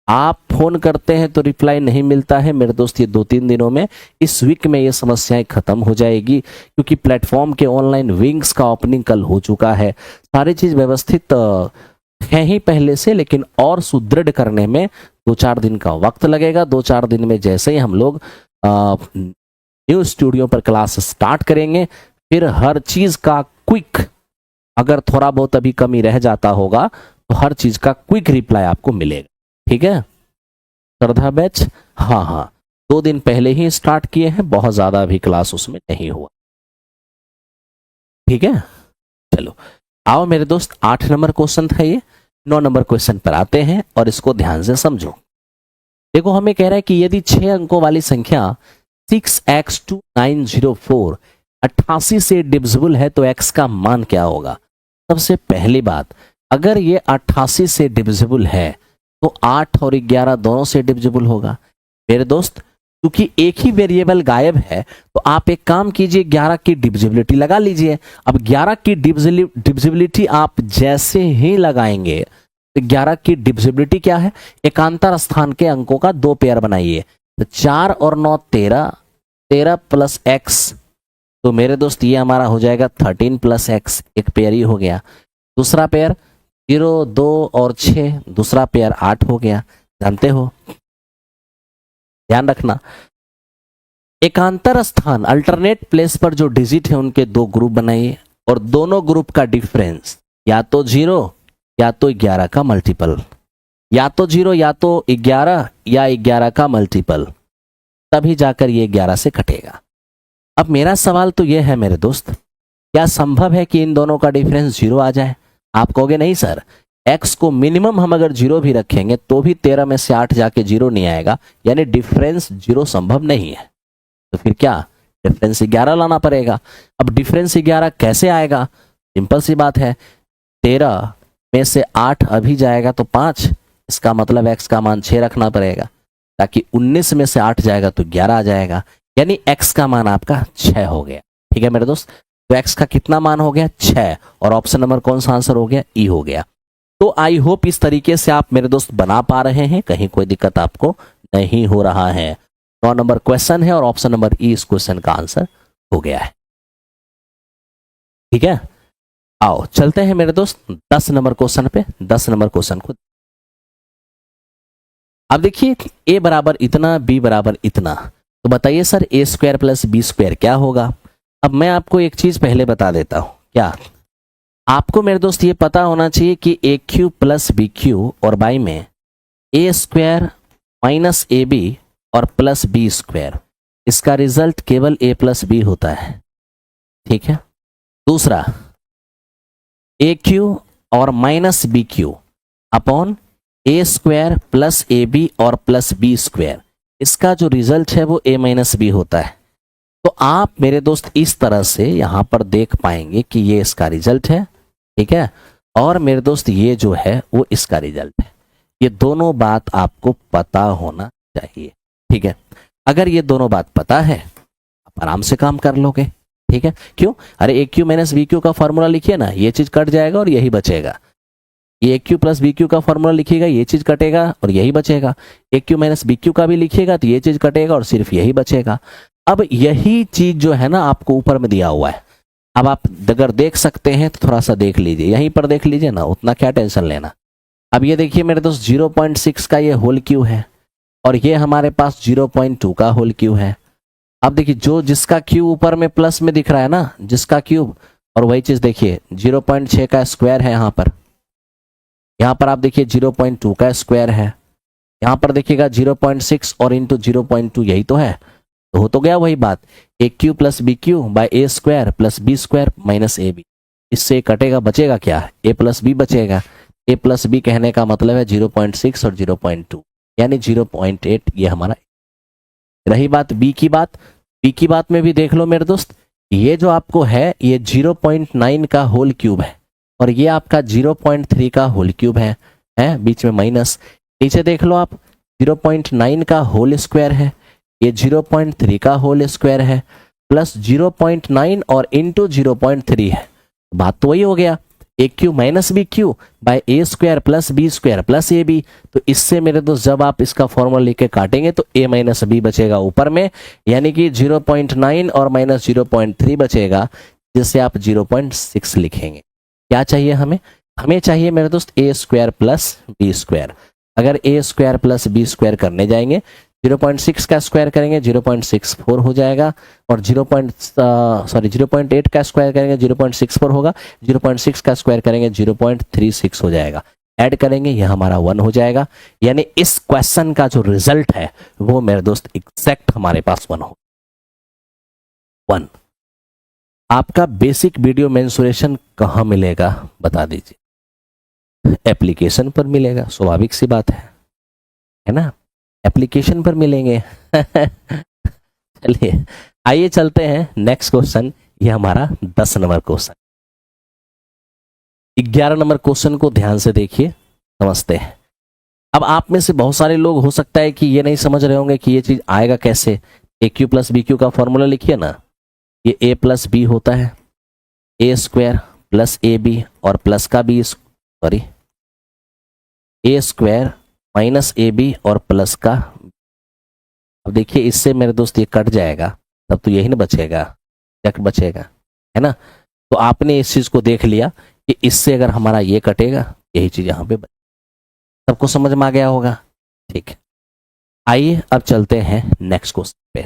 आप फोन करते हैं तो रिप्लाई नहीं मिलता है मेरे दोस्त, ये 2-3 दिनों में, इस वीक में ये समस्याएं खत्म हो जाएगी, क्योंकि प्लेटफॉर्म के ऑनलाइन विंग्स का ओपनिंग कल हो चुका है। सारी चीज व्यवस्थित है ही पहले से, लेकिन और सुदृढ़ करने में 2-4 दिन का वक्त लगेगा। 2-4 दिन में जैसे ही हम लोग न्यू स्टूडियो पर क्लास स्टार्ट करेंगे, फिर हर चीज का क्विक, अगर थोड़ा बहुत अभी कमी रह जाता होगा तो हर चीज का क्विक रिप्लाई आपको मिलेगा। ठीक है श्रद्धा बैच? हाँ, 2 दिन पहले ही स्टार्ट किए हैं, बहुत ज्यादा अभी क्लास उसमें नहीं हुआ। ठीक है, चलो आओ मेरे दोस्त, 8 नंबर क्वेश्चन था ये। 9 नंबर क्वेश्चन पर आते हैं और इसको ध्यान से समझो। देखो हमें कह रहा है कि यदि 6 अंकों वाली संख्या 6x2904 88 से डिविजिबल है तो x का मान क्या होगा? सबसे पहली बात, अगर ये 88 से डिविजिबल है तो 8 और 11 दोनों से डिविजिबल होगा। मेरे दोस्त क्योंकि एक ही वेरिएबल गायब है तो आप एक काम कीजिए, 11 की डिविजिबिलिटी लगा लीजिए। अब 11 की डिविजिबिलिटी आप जैसे ही लगाएंगे तो 11 की डिविजिबिलिटी क्या है? एकांतर स्थान के अंकों का 2 पेयर बनाइए। तो 4 और 9 13, 13 प्लस x, तो मेरे दोस्त ये हमारा हो जाएगा 13 प्लस x, एक पेयर ही हो गया। दूसरा पेयर 0, 2 और 6, दूसरा पेयर 8 हो गया। जानते हो, ध्यान रखना, एकांतर स्थान अल्टरनेट प्लेस पर जो डिजिट है उनके 2 ग्रुप बनाइए और दोनों ग्रुप का डिफरेंस या तो 0 या तो 11 का मल्टीपल, या तो 0 या तो 11 या 11 का मल्टीपल, तभी जाकर ये 11 से कटेगा। अब मेरा सवाल तो ये है मेरे दोस्त, क्या संभव है कि इन दोनों का डिफरेंस 0 आ जाए? आप कहोगे नहीं सर, x को मिनिमम हम अगर 0 भी रखेंगे तो भी 13 में से 8 जाके 0 नहीं आएगा, यानी डिफरेंस 0 संभव नहीं है। तो फिर क्या, डिफरेंस 11 लाना पड़ेगा। अब डिफरेंस 11 कैसे आएगा? सिंपल सी बात है, 13 में से 8 अभी जाएगा तो 5, इसका मतलब x का मान 6 रखना पड़ेगा, ताकि 19 में से 8 जाएगा तो 11 आ जाएगा, यानी x का मान आपका 6 हो गया। ठीक है मेरे दोस्त, तो x का कितना मान हो गया? 6, और ऑप्शन नंबर कौन सा आंसर हो गया? ई हो गया। तो आई होप इस तरीके से आप मेरे दोस्त बना पा रहे हैं, कहीं कोई दिक्कत आपको नहीं हो रहा है। 9 नंबर क्वेश्चन है और ऑप्शन नंबर ई इस क्वेश्चन का आंसर हो गया है। ठीक है, आओ चलते हैं मेरे दोस्त 10 नंबर क्वेश्चन पे। 10 नंबर क्वेश्चन को अब देखिए, a बराबर इतना, b बराबर इतना, तो बताइए sir a square plus B square क्या होगा? अब मैं आपको एक चीज पहले बता देता हूं, क्या आपको मेरे दोस्त ये पता होना चाहिए कि A cube plus B cube और बाई में A square minus A B और प्लस बी स्क्वायर, इसका रिजल्ट केवल ए प्लस बी होता है। ठीक है, दूसरा ए क्यू और minus B cube upon A square plus A B और प्लस बी स्क्वायर, इसका जो रिजल्ट है वो ए माइनस बी होता है। तो आप मेरे दोस्त इस तरह से यहां पर देख पाएंगे कि ये इसका रिजल्ट है। ठीक है, और मेरे दोस्त ये जो है वो इसका रिजल्ट है। ये दोनों बात आपको पता होना चाहिए। ठीक है, अगर ये दोनों बात पता है आप आराम से काम कर लोगे। ठीक है, क्यों? अरे ए क्यू माइनस बी क्यू का फॉर्मूला लिखिए ना, ये चीज कट जाएगा और यही बचेगा। ए क्यू प्लस बी क्यू का फॉर्मूला लिखिएगा, ये चीज कटेगा और यही बचेगा। ए क्यू माइनस बी क्यू का भी लिखिएगा तो ये चीज कटेगा और सिर्फ यही बचेगा। अब यही चीज जो है ना आपको ऊपर में दिया हुआ है, अब आप अगर देख सकते हैं तो थोड़ा सा देख लीजिए, यहीं पर देख लीजिए ना, उतना क्या टेंशन लेना। अब ये देखिए मेरे दोस्त 0.6 का ये होल क्यू है और ये हमारे पास 0.2 का होल क्यू है। अब देखिए जो जिसका क्यूब ऊपर में प्लस में दिख रहा है ना, जिसका क्यूब, और वही चीज देखिए 0.6 का स्क्वायर है यहाँ पर आप देखिए 0.2 का स्क्वायर है, यहाँ पर देखिएगा 0.6 और इंटू 0.2, यही तो है। तो हो तो गया वही बात, a cube plus B cube by a square plus B square minus A b. इससे कटेगा, बचेगा क्या? ए प्लस बी बचेगा। ए प्लस बी कहने का मतलब है 0.6 और 0.2 यानी 0.8, ये हमारा। रही बात बी की बात, बी की बात में भी देख लो मेरे दोस्त, ये जो आपको है ये 0.9 का होल क्यूब है और ये आपका 0.3 का होल क्यूब है बीच में माइनस। नीचे देख लो आप, 0.9 का होल स्क्वायर है, ये 0.3 का होल स्क्वायर है, प्लस 0.9 और इंटू 0.3 है। बात तो वही हो गया, a cube minus B cube by a square plus B square plus A b. तो इससे मेरे दोस्त जब आप इसका फॉर्मूला लेके काटेंगे तो ए माइनस बी बचेगा ऊपर में, यानी कि 0.9 और माइनस 0.3 बचेगा, जिससे आप 0.6 लिखेंगे। क्या चाहिए हमें? हमें चाहिए मेरे दोस्त ए स्क्वायर प्लस बी स्क्वायर। अगर ए स्क्वायर प्लस बी स्क्वायर करने जाएंगे, 0.6 का स्क्वायर करेंगे 0.64 हो जाएगा, और 0.8 का स्क्वायर करेंगे 0.64 होगा, 0.6 का स्क्वायर करेंगे 0.36 हो जाएगा। ऐड करेंगे यह हमारा 1 हो जाएगा, यानी इस क्वेश्चन का जो रिजल्ट है वो मेरे दोस्त एग्जैक्ट हमारे पास 1 हो 1। आपका बेसिक वीडियो मेंसुरेशन कहाँ मिलेगा बता दीजिए? एप्लीकेशन पर मिलेगा, स्वाभाविक सी बात है ना, एप्लीकेशन पर मिलेंगे। चलिए आइए चलते हैं नेक्स्ट क्वेश्चन, ये हमारा 10 नंबर क्वेश्चन। 11 नंबर क्वेश्चन को ध्यान से देखिए, समझते हैं। अब आप में से बहुत सारे लोग हो सकता है कि ये नहीं समझ रहे होंगे कि ये चीज आएगा कैसे। A cube plus B cube का फॉर्मूला लिखिए ना, ये ए प्लस बी होता है, A square plus A B और प्लस का B, sorry A square minus A B और प्लस का। अब देखिए इससे मेरे दोस्त ये कट जाएगा, तब तो यही ना बचेगा, क्या बचेगा, है ना। तो आपने इस चीज को देख लिया कि इससे अगर हमारा ये कटेगा, यही चीज यहाँ पे सबको समझ में आ गया होगा। ठीक है, आइए अब चलते हैं नेक्स्ट क्वेश्चन पे।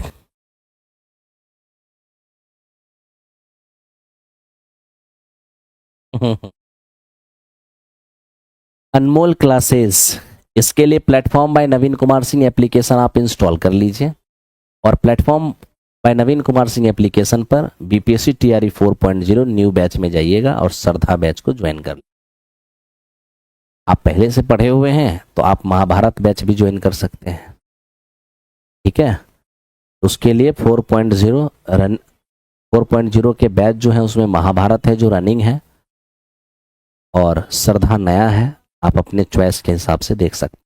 अनमोल क्लासेस, इसके लिए प्लेटफॉर्म बाय नवीन कुमार सिंह एप्लीकेशन आप इंस्टॉल कर लीजिए, और प्लेटफॉर्म बाय नवीन कुमार सिंह एप्लीकेशन पर बीपीएससी टीआरई 4.0 न्यू बैच में जाइएगा और श्रद्धा बैच को ज्वाइन कर। आप पहले से पढ़े हुए हैं तो आप महाभारत बैच भी ज्वाइन कर सकते हैं, ठीक है। उसके लिए 4.0 के बैच जो है उसमें महाभारत है जो रनिंग है, और श्रद्धा नया है, आप अपने चॉइस के हिसाब से देख सकते हैं।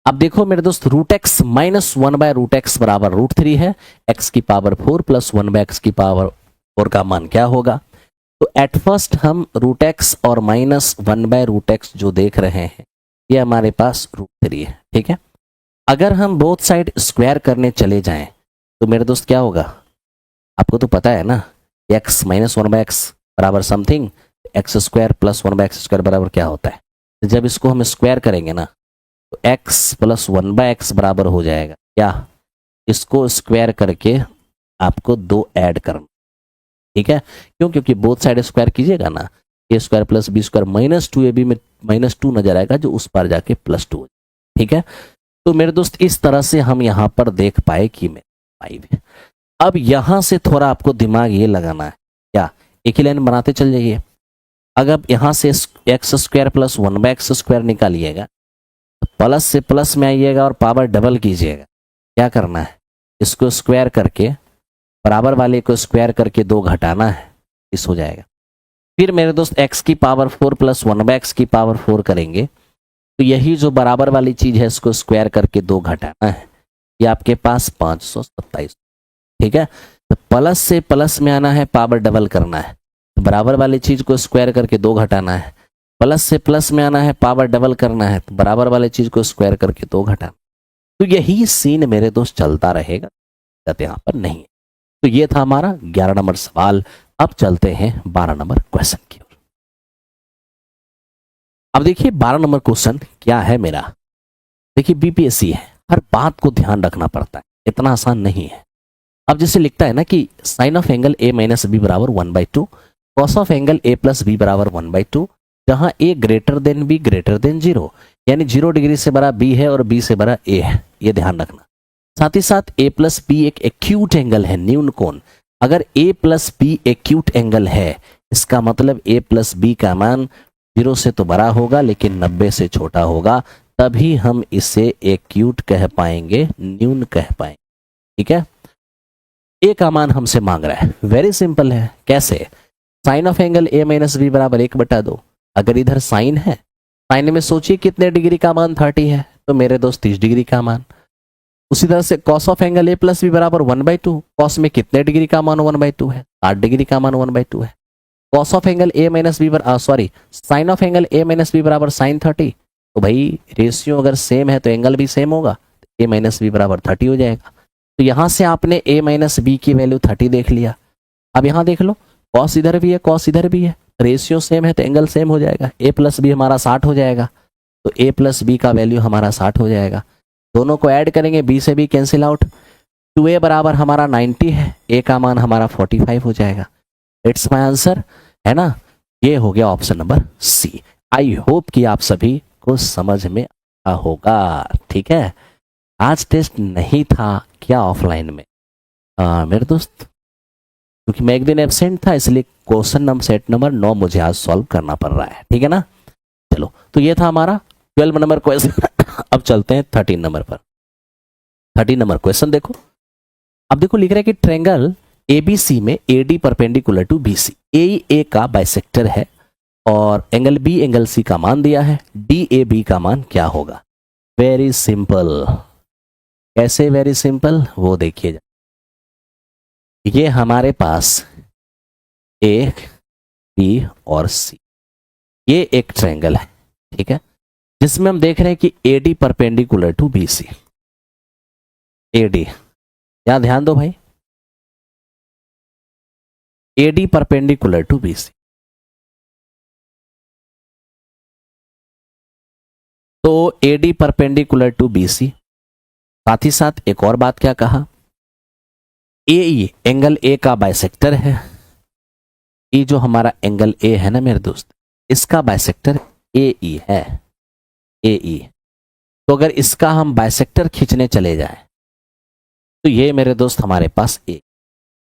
अब देखो मेरे दोस्त, रूट एक्स माइनस 1/√x बराबर √3 है, x की पावर 4 प्लस 1/x की पावर 4 का मान क्या होगा? तो एट फर्स्ट हम रूट एक्स और माइनस 1/√x जो देख रहे हैं ये हमारे पास √3 है, ठीक है। अगर हम बोथ साइड स्क्वायर करने चले जाएं तो मेरे दोस्त क्या होगा? आपको तो पता है ना, x माइनस 1/x बराबर something, x square plus 1/x square बराबर क्या होता है? तो जब इसको हम स्क्वायर करेंगे ना तो x प्लस 1/x बराबर हो जाएगा क्या? इसको स्क्वायर करके आपको 2 ऐड करना, ठीक है। क्यों? क्योंकि बोथ साइड स्क्वायर कीजिएगा ना, a square plus B square minus 2ab में -2 नजर आएगा जो उस पार जाके +2, ठीक है। तो मेरे दोस्त इस तरह से हम यहाँ पर देख पाए कि मैं 5 है। अब यहां से थोड़ा आपको दिमाग ये लगाना है, क्या एक ही लाइन बनाते चल जाइए। अगर यहां से x square plus 1/x square निकालिएगा, प्लस से प्लस में आइएगा और पावर डबल कीजिएगा। क्या करना है? इसको स्क्वायर करके बराबर वाले को स्क्वायर करके 2 घटाना है, इस हो जाएगा। फिर मेरे दोस्त x की पावर 4 प्लस 1/x की पावर 4 करेंगे तो यही जो बराबर वाली चीज है इसको स्क्वायर करके 2 घटाना है, ये आपके पास 527, ठीक है। तो प्लस से प्लस में आना है, पावर डबल करना है, तो बराबर वाली चीज को स्क्वायर करके 2 घटाना है, प्लस से प्लस में आना है, पावर डबल करना है, तो बराबर वाली चीज को स्क्वायर करके 2 घटाना। तो यही सीन मेरे दोस्त चलता रहेगा, यहाँ पर नहीं है। तो ये था हमारा 11 नंबर सवाल। अब चलते हैं 12 नंबर क्वेश्चन की ओर। अब देखिए 12 नंबर क्वेश्चन क्या है मेरा। देखिए बीपीएससी है, हर बात को ध्यान रखना पड़ता है, इतना आसान नहीं है। अब जैसे लिखता है ना कि sine of angle a minus B बराबर 1/2, cos of angle a plus B बराबर 1/2, जहां a greater than b greater than 0, यानी 0 डिग्री से बड़ा b है और b से बड़ा a है, ये ध्यान रखना। साथ ही साथ a प्लस बी एक एक्यूट एंगल है, न्यून कोण। अगर a plus B acute angle है, इसका मतलब a प्लस बी का मान 0 से तो बड़ा होगा लेकिन 90 से छोटा होगा, तभी हम इसे एक्यूट कह पाएंगे, न्यून कह पाएंगे। ठीक है, ए का मान हमसे मांग रहा है, वेरी सिंपल है। कैसे? Sine of angle A minus B बराबर 1/2। अगर इधर साइन है, साइन में सोचिए कितने डिग्री का मान 30 है, तो मेरे दोस्त 30 डिग्री का मान। उसी तरह से cos of angle A plus B बराबर 1/2। कॉस में कितने डिग्री का मान 1/2 है? 60 डिग्री का मान 1/2 है। Cos of angle A minus B sorry sine of angle A minus B बराबर साइन 30। तो भाई रेशियो अगर सेम है तो एंगल भी सेम होगा, ए माइनस बी बराबर 30 हो जाएगा। तो यहां से आपने ए माइनस बी की वैल्यू 30 देख लिया। अब यहां देख लो, कॉस इधर भी है, कॉस इधर भी है, रेशियो सेम है तो एंगल सेम हो जाएगा। ए प्लस बी हमारा 60 हो जाएगा, तो ए प्लस बी का वैल्यू हमारा 60 हो जाएगा। दोनों को ऐड करेंगे, बी से बी कैंसिल आउट, 2a बराबर हमारा 90 है, ए का मान हमारा 45 हो जाएगा। इट्स माई आंसर, है ना। ये हो गया option number C. I hope कि आप सभी को समझ में आया होगा। ठीक है, आज टेस्ट नहीं था क्या ऑफलाइन में मेरे दोस्त, क्योंकि मैं एक दिन एब्सेंट था, इसलिए क्वेश्चन नंबर सेट नंबर 9 मुझे आज सॉल्व करना पड़ रहा है। ठीक है ना। चलो, तो ये था हमारा 12 नंबर क्वेश्चन। अब चलते हैं 13 नंबर पर। 13 नंबर क्वेश्चन देखो। अब देखो लिख रहा है कि ट्रायंगल एबीसी में एडी परपेंडिकुलर टू बीसी, ए का बाइसेक्टर है और एंगल बी एंगल सी का मान दिया है, डी ए बी का मान क्या होगा? Very simple. कैसे वेरी सिंपल वो देखिए। ये हमारे पास ए बी और सी, ये एक ट्रायंगल है, ठीक है, जिसमें हम देख रहे हैं कि AD perpendicular to BC. AD, यहां ध्यान दो भाई, एडी परपेंडिकुलर टू बीसी। तो एडी परपेंडिकुलर टू बीसी, साथ ही साथ एक और बात क्या कहा, ए एंगल ए का बाइसेक्टर है। ये जो हमारा एंगल ए है ना मेरे दोस्त, इसका बाइसेक्टर ए है, ए। तो अगर इसका हम बाइसेक्टर खींचने चले जाएं तो ये मेरे दोस्त हमारे पास ए,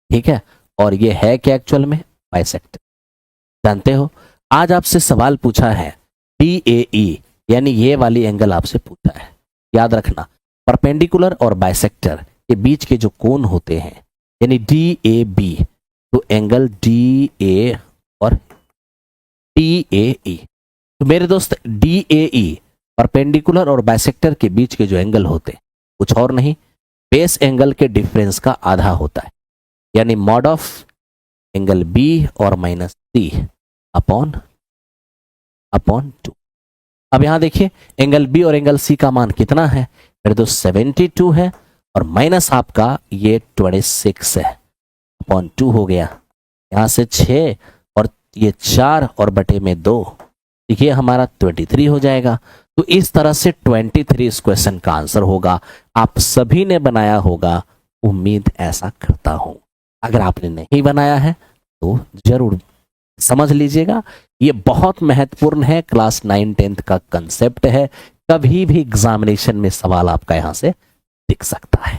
ठीक है, और ये है क्या एक्चुअल में? बाइसेक्टर। जानते हो, आज आपसे सवाल पूछा है DAE, यानी ये वाली एंगल आपसे पूछा है। याद रखना, परपेंडिकुलर और बाइसेक्टर के बीच के जो कोण होते हैं, यानी DAB, तो एंगल DA और DAE। तो मेरे दोस्त DAE परपेंडिकुलर और बाइसेक्टर के बीच के जो एंगल होते हैं, कुछ और नहीं, बेस एंगल के डिफरेंस का आधा होता है, यानी मॉड ऑफ एंगल B और माइनस C अपॉन 2। अब यहां देखिए, एंगल B और एंगल C का मान कितना है मेरे दोस्त? 72 है, और माइनस आपका ये 26 है, अपॉन 2 हो गया। यहां से 6 और ये 4 और बटे में 2, ये हमारा 23 हो जाएगा। तो इस तरह से 23 इस क्वेश्चन का आंसर होगा। आप सभी ने बनाया होगा, उम्मीद ऐसा करता हूं। अगर आपने नहीं बनाया है तो जरूर समझ लीजिएगा, ये बहुत महत्वपूर्ण है, क्लास 9 10th का कंसेप्ट है। कभी भी एग्जामिनेशन में सवाल आपका यहां से दिख सकता है।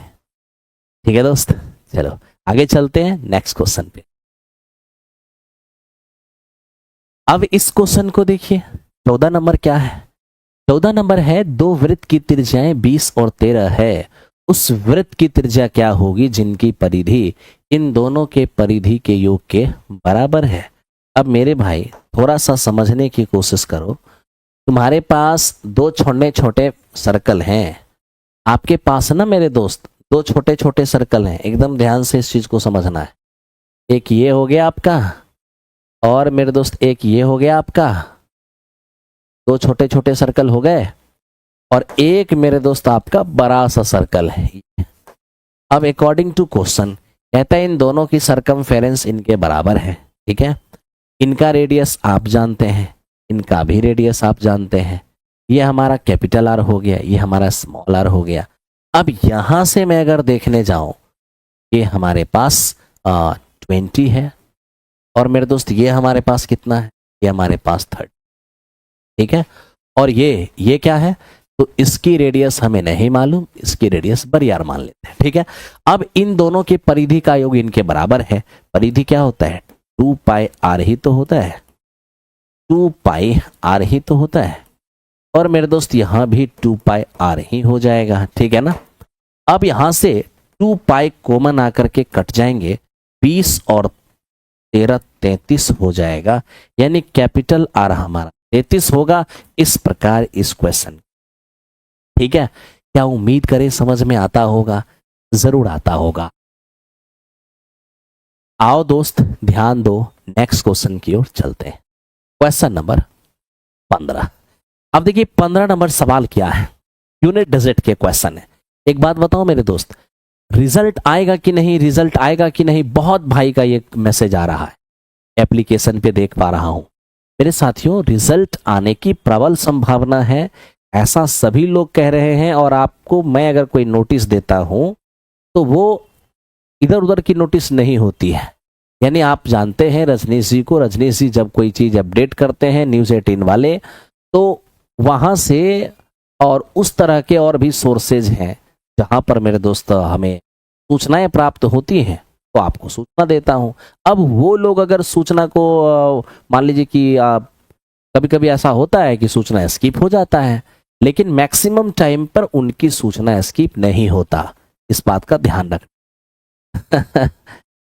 ठीक है दोस्त, चलो आगे चलते हैं नेक्स्ट क्वेश्चन पे। अब इस क्वेश्चन को देखिए, 14 नंबर क्या है? 14 नंबर है, दो वृत्त की त्रिज्याएं 20 और 13 है। उस वृत्त की त्रिज्या क्या होगी जिनकी परिधि इन दोनों के परिधि के योग के बराबर है? अब मेरे भाई थोड़ा सा समझने की कोशिश करो। तुम्हारे पास दो छोटे छोटे सर्कल हैं, आपके पास ना मेरे दोस्त दो छोटे छोटे सर्कल हैं, एकदम ध्यान से इस चीज को समझना है। एक ये हो गया आपका, और मेरे दोस्त एक ये हो गया आपका, दो छोटे छोटे सर्कल हो गए, और एक मेरे दोस्त आपका बड़ा सा सर्कल है। अब अकॉर्डिंग टू क्वेश्चन कहता है इन दोनों की सरकमफेरेंस इनके बराबर है, ठीक है। इनका रेडियस आप जानते हैं, इनका भी रेडियस आप जानते हैं। ये हमारा कैपिटल आर हो गया, ये हमारा स्मॉल आर हो गया। अब यहां से मैं अगर देखने जाऊं, ये हमारे पास 20 है, और मेरे दोस्त ये हमारे पास कितना है? ये हमारे पास 30, ठीक है। और ये क्या है? तो इसकी रेडियस हमें नहीं मालूम, इसकी रेडियस बरियार मान लेते हैं, ठीक है। अब इन दोनों के परिधि का योग इनके बराबर है। परिधि क्या होता है? 2 पाई आर ही तो होता है, 2 पाई आर ही तो होता है, और मेरे दोस्त यहां भी 2 पाई आर ही हो जाएगा, ठीक है ना। अब यहां से 2 पाई कॉमन आकर के कट जाएंगे, 20 और 13 33 हो जाएगा, यानी कैपिटल आर हमारा 33 होगा। इस प्रकार इस क्वेश्चन, ठीक है। क्या उम्मीद करें समझ में आता होगा? जरूर आता होगा। आओ दोस्त ध्यान दो, नेक्स्ट क्वेश्चन की ओर चलते हैं। Question number 15। अब देखिए 15 नंबर सवाल क्या है, यूनिट डिजिट के क्वेश्चन है। एक बात बताओ मेरे दोस्त, रिजल्ट आएगा कि नहीं, रिजल्ट आएगा कि नहीं? बहुत भाई का ये मैसेज आ रहा है, एप्लीकेशन पे देख पा रहा हूं। मेरे साथियों, रिजल्ट आने की प्रबल संभावना है, ऐसा सभी लोग कह रहे हैं। और आपको मैं अगर कोई नोटिस देता हूं तो वो इधर उधर की नोटिस नहीं होती है। यानी आप जानते हैं रजनीश जी को, रजनीश जी जब कोई चीज अपडेट करते हैं न्यूज 18 वाले, तो वहां से और उस तरह के और भी सोर्सेज हैं जहां पर मेरे दोस्त हमें सूचनाएं प्राप्त होती हैं, तो आपको सूचना देता हूं। अब वो लोग अगर सूचना को मान लीजिए कि कभी कभी ऐसा होता है कि सूचना स्किप हो जाता है, लेकिन मैक्सिमम टाइम पर उनकी सूचना स्किप नहीं होता, इस बात का ध्यान रखना।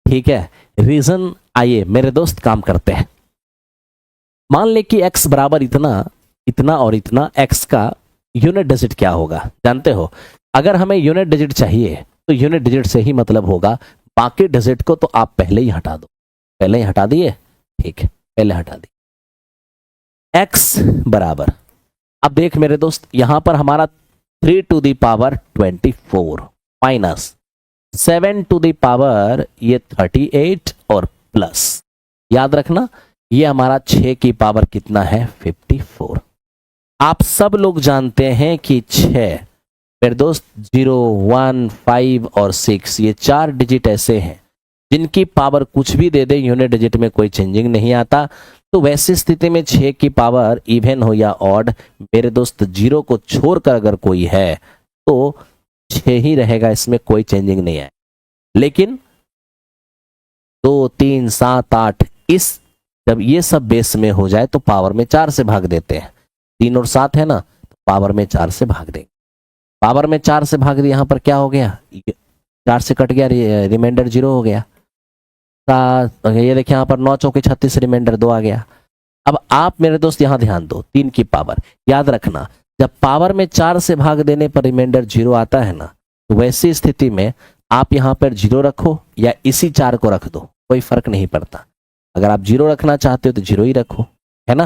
ठीक है, रीजन आइए मेरे दोस्त काम करते हैं। मान ले कि x बराबर इतना, इतना और इतना, x का यूनिट डिजिट क्या होगा जानते हो? अगर हमें यूनिट डिजिट चाहिए तो यूनिट डिजिट से ही मतलब होगा, बाकी डिजिट को तो आप पहले ही हटा दो। पहले ही हटा दिए, ठीक है, पहले हटा दिए। x बराबर, अब देख मेरे दोस्त, यहां पर हमारा 3 to the power 24 minus 7 to the power ये 38 और प्लस, याद रखना ये हमारा 6 की पावर कितना है 54। आप सब लोग जानते हैं कि 6 मेरे दोस्त 0 1 5 और 6 ये 4 डिजिट ऐसे हैं जिनकी पावर कुछ भी दे दे यूनिट डिजिट में कोई चेंजिंग नहीं आता। तो वैसी स्थिति में 6 की पावर इवन हो या ऑड, मेरे दोस्त 0 को छोड़कर अगर कोई है तो 6 ही रहेगा, इसमें कोई चेंजिंग नहीं है। लेकिन 2 3 7 8 इस जब ये सब बेस में हो जाए तो पावर में 4 से भाग देते हैं। 3 और 7 है ना, तो पावर में 4 से भाग देंगे। पावर में 4 से भाग दिया, यहां पर क्या हो गया, 4 से कट गया, रिमाइंडर 0 हो गया। ये देखिए यहां पर 9 चौके 36, रिमाइंडर 2 आ गया। अब आप मेरे दोस्त यहां ध्यान दो, 3 की पावर, याद रखना जब पावर में 4 से भाग देने पर रिमाइंडर 0 आता है ना, तो वैसी स्थिति में आप यहां पर 0 रखो या इसी 4 को रख दो, कोई फर्क नहीं पड़ता। अगर आप 0 रखना चाहते हो तो 0 ही रखो, है ना,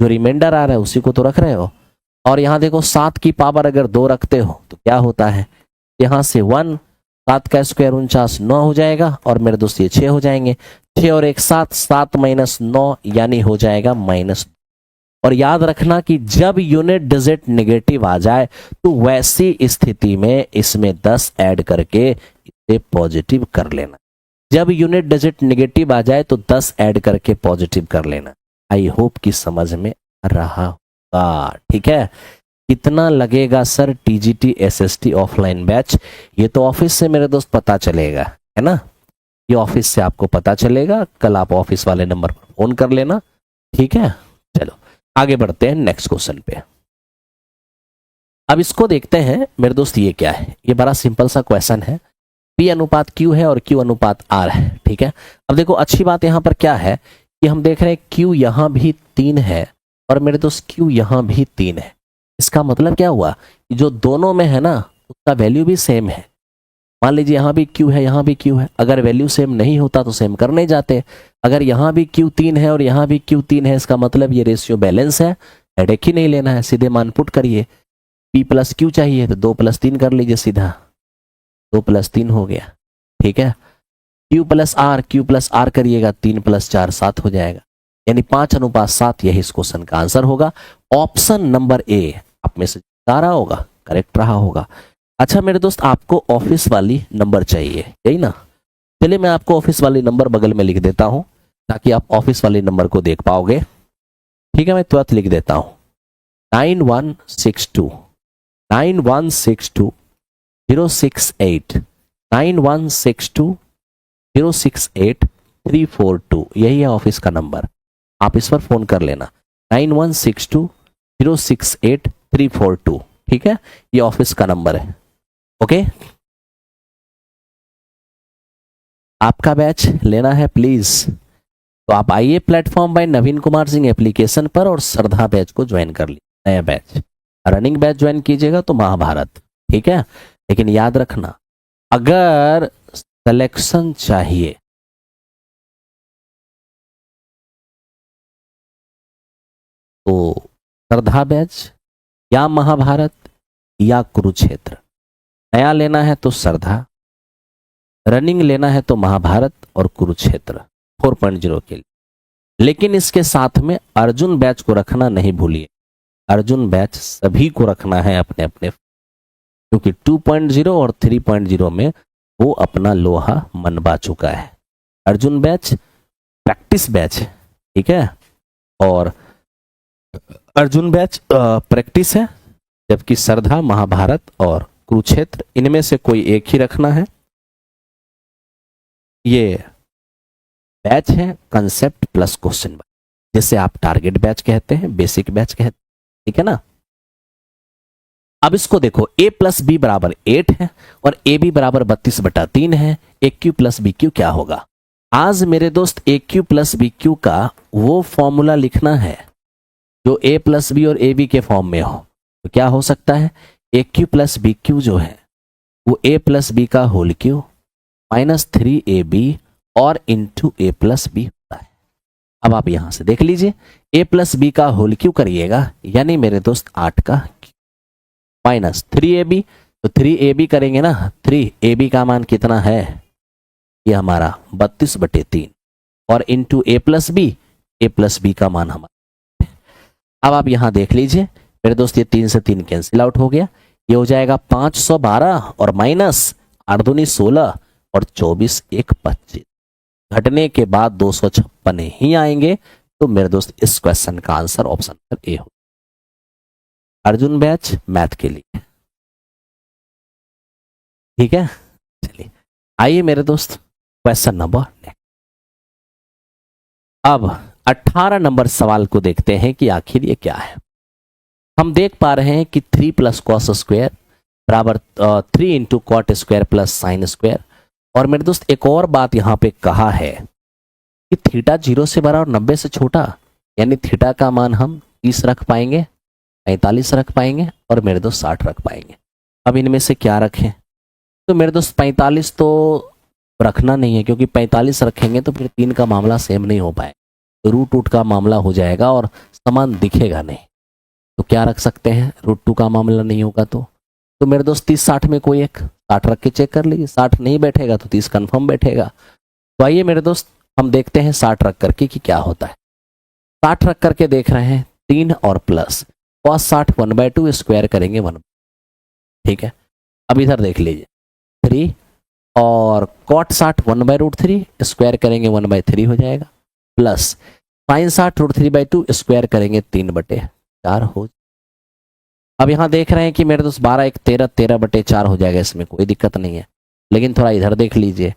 जो रिमाइंडर आ रहा है उसी को तो रख रहे हो। और यहां देखो 7 की पावर अगर 2 रखते हो तो क्या होता है, यहां से 1, 7 का स्क्वायर 49, 9 हो जाएगा, और मेरे दोस्त ये 6 हो जाएंगे। 6 और 1 7, 7 माइनस 9 यानी हो जाएगा माइनस। और याद रखना कि जब यूनिट डिजिट नेगेटिव आ जाए तो वैसी स्थिति में इसमें 10 ऐड करके इसे पॉजिटिव कर लेना। जब यूनिट डिजिट नेगेटिव आ जाए तो 10 ऐड करके पॉजिटिव कर लेना। आई होप कि समझ में आ रहा होगा, ठीक है। कितना लगेगा sir TGT SST offline batch? ये तो ऑफिस से मेरे दोस्त पता चलेगा, है ना, ये ऑफिस से आपको पता चलेगा। कल आप ऑफिस वाले नंबर पर फोन कर लेना, ठीक है। चलो आगे बढ़ते हैं नेक्स्ट क्वेश्चन पे। अब इसको देखते हैं मेरे दोस्त, ये क्या है, ये बड़ा सिंपल सा क्वेश्चन है। P अनुपात Q है और Q अनुपात R है, ठीक है। अब देखो अच्छी बात यहां पर क्या है कि हम देख रहे हैं Q यहां भी 3 है और मेरे दोस्त Q यहां भी 3 है। इसका मतलब क्या हुआ कि जो दोनों में है ना उसका वैल्यू भी सेम है। मान लीजिए यहां भी Q है, यहां भी Q है, अगर वैल्यू सेम नहीं होता तो सेम करने जाते। अगर यहां भी Q 3 है और यहां भी Q 3 है, इसका मतलब ये रेशियो बैलेंस है, हेडेक ही नहीं लेना है, सीधे मान पुट करिए। P प्लस Q चाहिए तो 2 प्लस 3 कर लीजिए, सीधा 2 प्लस 3 हो गया, ठीक है। Q प्लस R करिएगा, 3 प्लस 4 7 हो जाएगा, यानी 5 अनुपात 7 यही इस क्वेश्चन का आंसर होगा। ऑप्शन नंबर ए आप में से आ रहा होगा, करेक्ट रहा होगा। अच्छा मेरे दोस्त, आपको ऑफिस वाली नंबर चाहिए, यही ना? चलिए मैं आपको ऑफिस वाली नंबर बगल में लिख देता हूं ताकि आप ऑफिस वाली नंबर को देख पाओगे, ठीक है। मैं तुरंत लिख देता हूं 9162 9162 068 9162 068 342, यही है ऑफिस का नंबर। आप इस पर फोन कर लेना 9162 068 342, ठीक है। ये ऑफिस का नंबर है, ओके। आपका बैच लेना है प्लीज, तो आप आइए प्लेटफॉर्म बाय नवीन कुमार सिंह एप्लीकेशन पर और श्रद्धा बैच को ज्वाइन कर लीजिए। नया बैच रनिंग बैच ज्वाइन कीजिएगा तो महाभारत, ठीक है। लेकिन याद रखना, अगर सिलेक्शन चाहिए तो श्रद्धा बैच या महाभारत या कुरुक्षेत्र। नया लेना है तो श्रद्धा, रनिंग लेना है तो महाभारत और कुरुक्षेत्र 4.0 के लिए। लेकिन इसके साथ में अर्जुन बैच को रखना नहीं भूलिए। अर्जुन बैच सभी को रखना है अपने अपने, क्योंकि 2.0 और 3.0 में वो अपना लोहा मनवा चुका है। अर्जुन बैच प्रैक्टिस बैच है, ठीक है, और अर्जुन बैच प्रैक्टिस है, जबकि श्रद्धा, महाभारत और कुरुक्षेत्र इनमें से कोई एक ही रखना है। ये बैच है कंसेप्ट प्लस क्वेश्चन, जिसे आप टारगेट बैच कहते हैं, बेसिक बैच कहते हैं, ठीक है ना। अब इसको देखो, a प्लस बी बराबर 8 है और ए बी बराबर 32/3 है। ए क्यू प्लस बी क्यू क्या होगा? आज मेरे दोस्त ए क्यू प्लस बी क्यू का वो फॉर्मूला लिखना है जो ए प्लस बी और ए बी के फॉर्म में हो। तो क्या हो सकता है? ए क्यू प्लस बी क्यू जो है वो ए प्लस बी का होल क्यू माइनस 3ab और इंटू ए प्लस बी होता है। अब आप यहां से देख लीजिए, ए प्लस बी का होल क्यू करिएगा, यानी मेरे दोस्त 8 का माइनस 3ab, तो 3ab करेंगे ना, 3ab का मान कितना है? ये हमारा 32/3 और इंटू ए प्लस बी का मान हमारा। अब आप यहां देख लीजिए मेरे दोस्त, ये 3 से 3 कैंसिल आउट हो गया, ये हो जाएगा 512 और माइनस 8 दूनी 16 और 24 1 25। घटने के बाद 256 ही आएंगे। तो मेरे दोस्त इस क्वेश्चन का आंसर ऑप्शन नंबर ए हो। अर्जुन बैच मैथ के लिए, ठीक है। चलिए आइए मेरे दोस्त क्वेश्चन नंबर नेक्स्ट। अब 18 नंबर सवाल को देखते हैं कि आखिर ये क्या है। हम देख पा रहे हैं कि 3 प्लस कॉस स्क्वायर बराबर 3 into cot square plus sine square. और मेरे दोस्त एक और बात यहां पे कहा है कि थीटा 0 से बड़ा और 90 से छोटा, यानी थीटा का मान हम 30 रख पाएंगे, 45 रख पाएंगे और मेरे दोस्त 60 रख पाएंगे। अब इनमें से क्या रखें? तो मेरे दोस्त 45 तो रखना नहीं है, क्योंकि 45 रखेंगे तो फिर 3 का मामला सेम नहीं हो पाएगा, तो रूट का मामला हो जाएगा और समान दिखेगा नहीं। तो क्या रख सकते हैं? √2 का मामला नहीं होगा तो मेरे दोस्त 30 60 में कोई एक 60 रख के चेक कर लीजिए। 60 नहीं बैठेगा तो 30 कंफर्म बैठेगा। तो आइए मेरे दोस्त हम देखते हैं 60 रख करके कि क्या होता है। 60 रख करके देख रहे हैं, 3 और प्लस cos 60 1/2 स्क्वायर करेंगे 1, ठीक है। अब इधर देख लीजिए 3 और cot 60 1/√3 स्क्वायर करेंगे 1/3 हो जाएगा, प्लस sin 60 √3/2 स्क्वायर करेंगे 3/4 हो। अब यहां देख रहे हैं कि मेरे दोस्त 12 1 13 13/4 हो जाएगा, इसमें कोई दिक्कत नहीं है। लेकिन थोड़ा इधर देख लीजिए,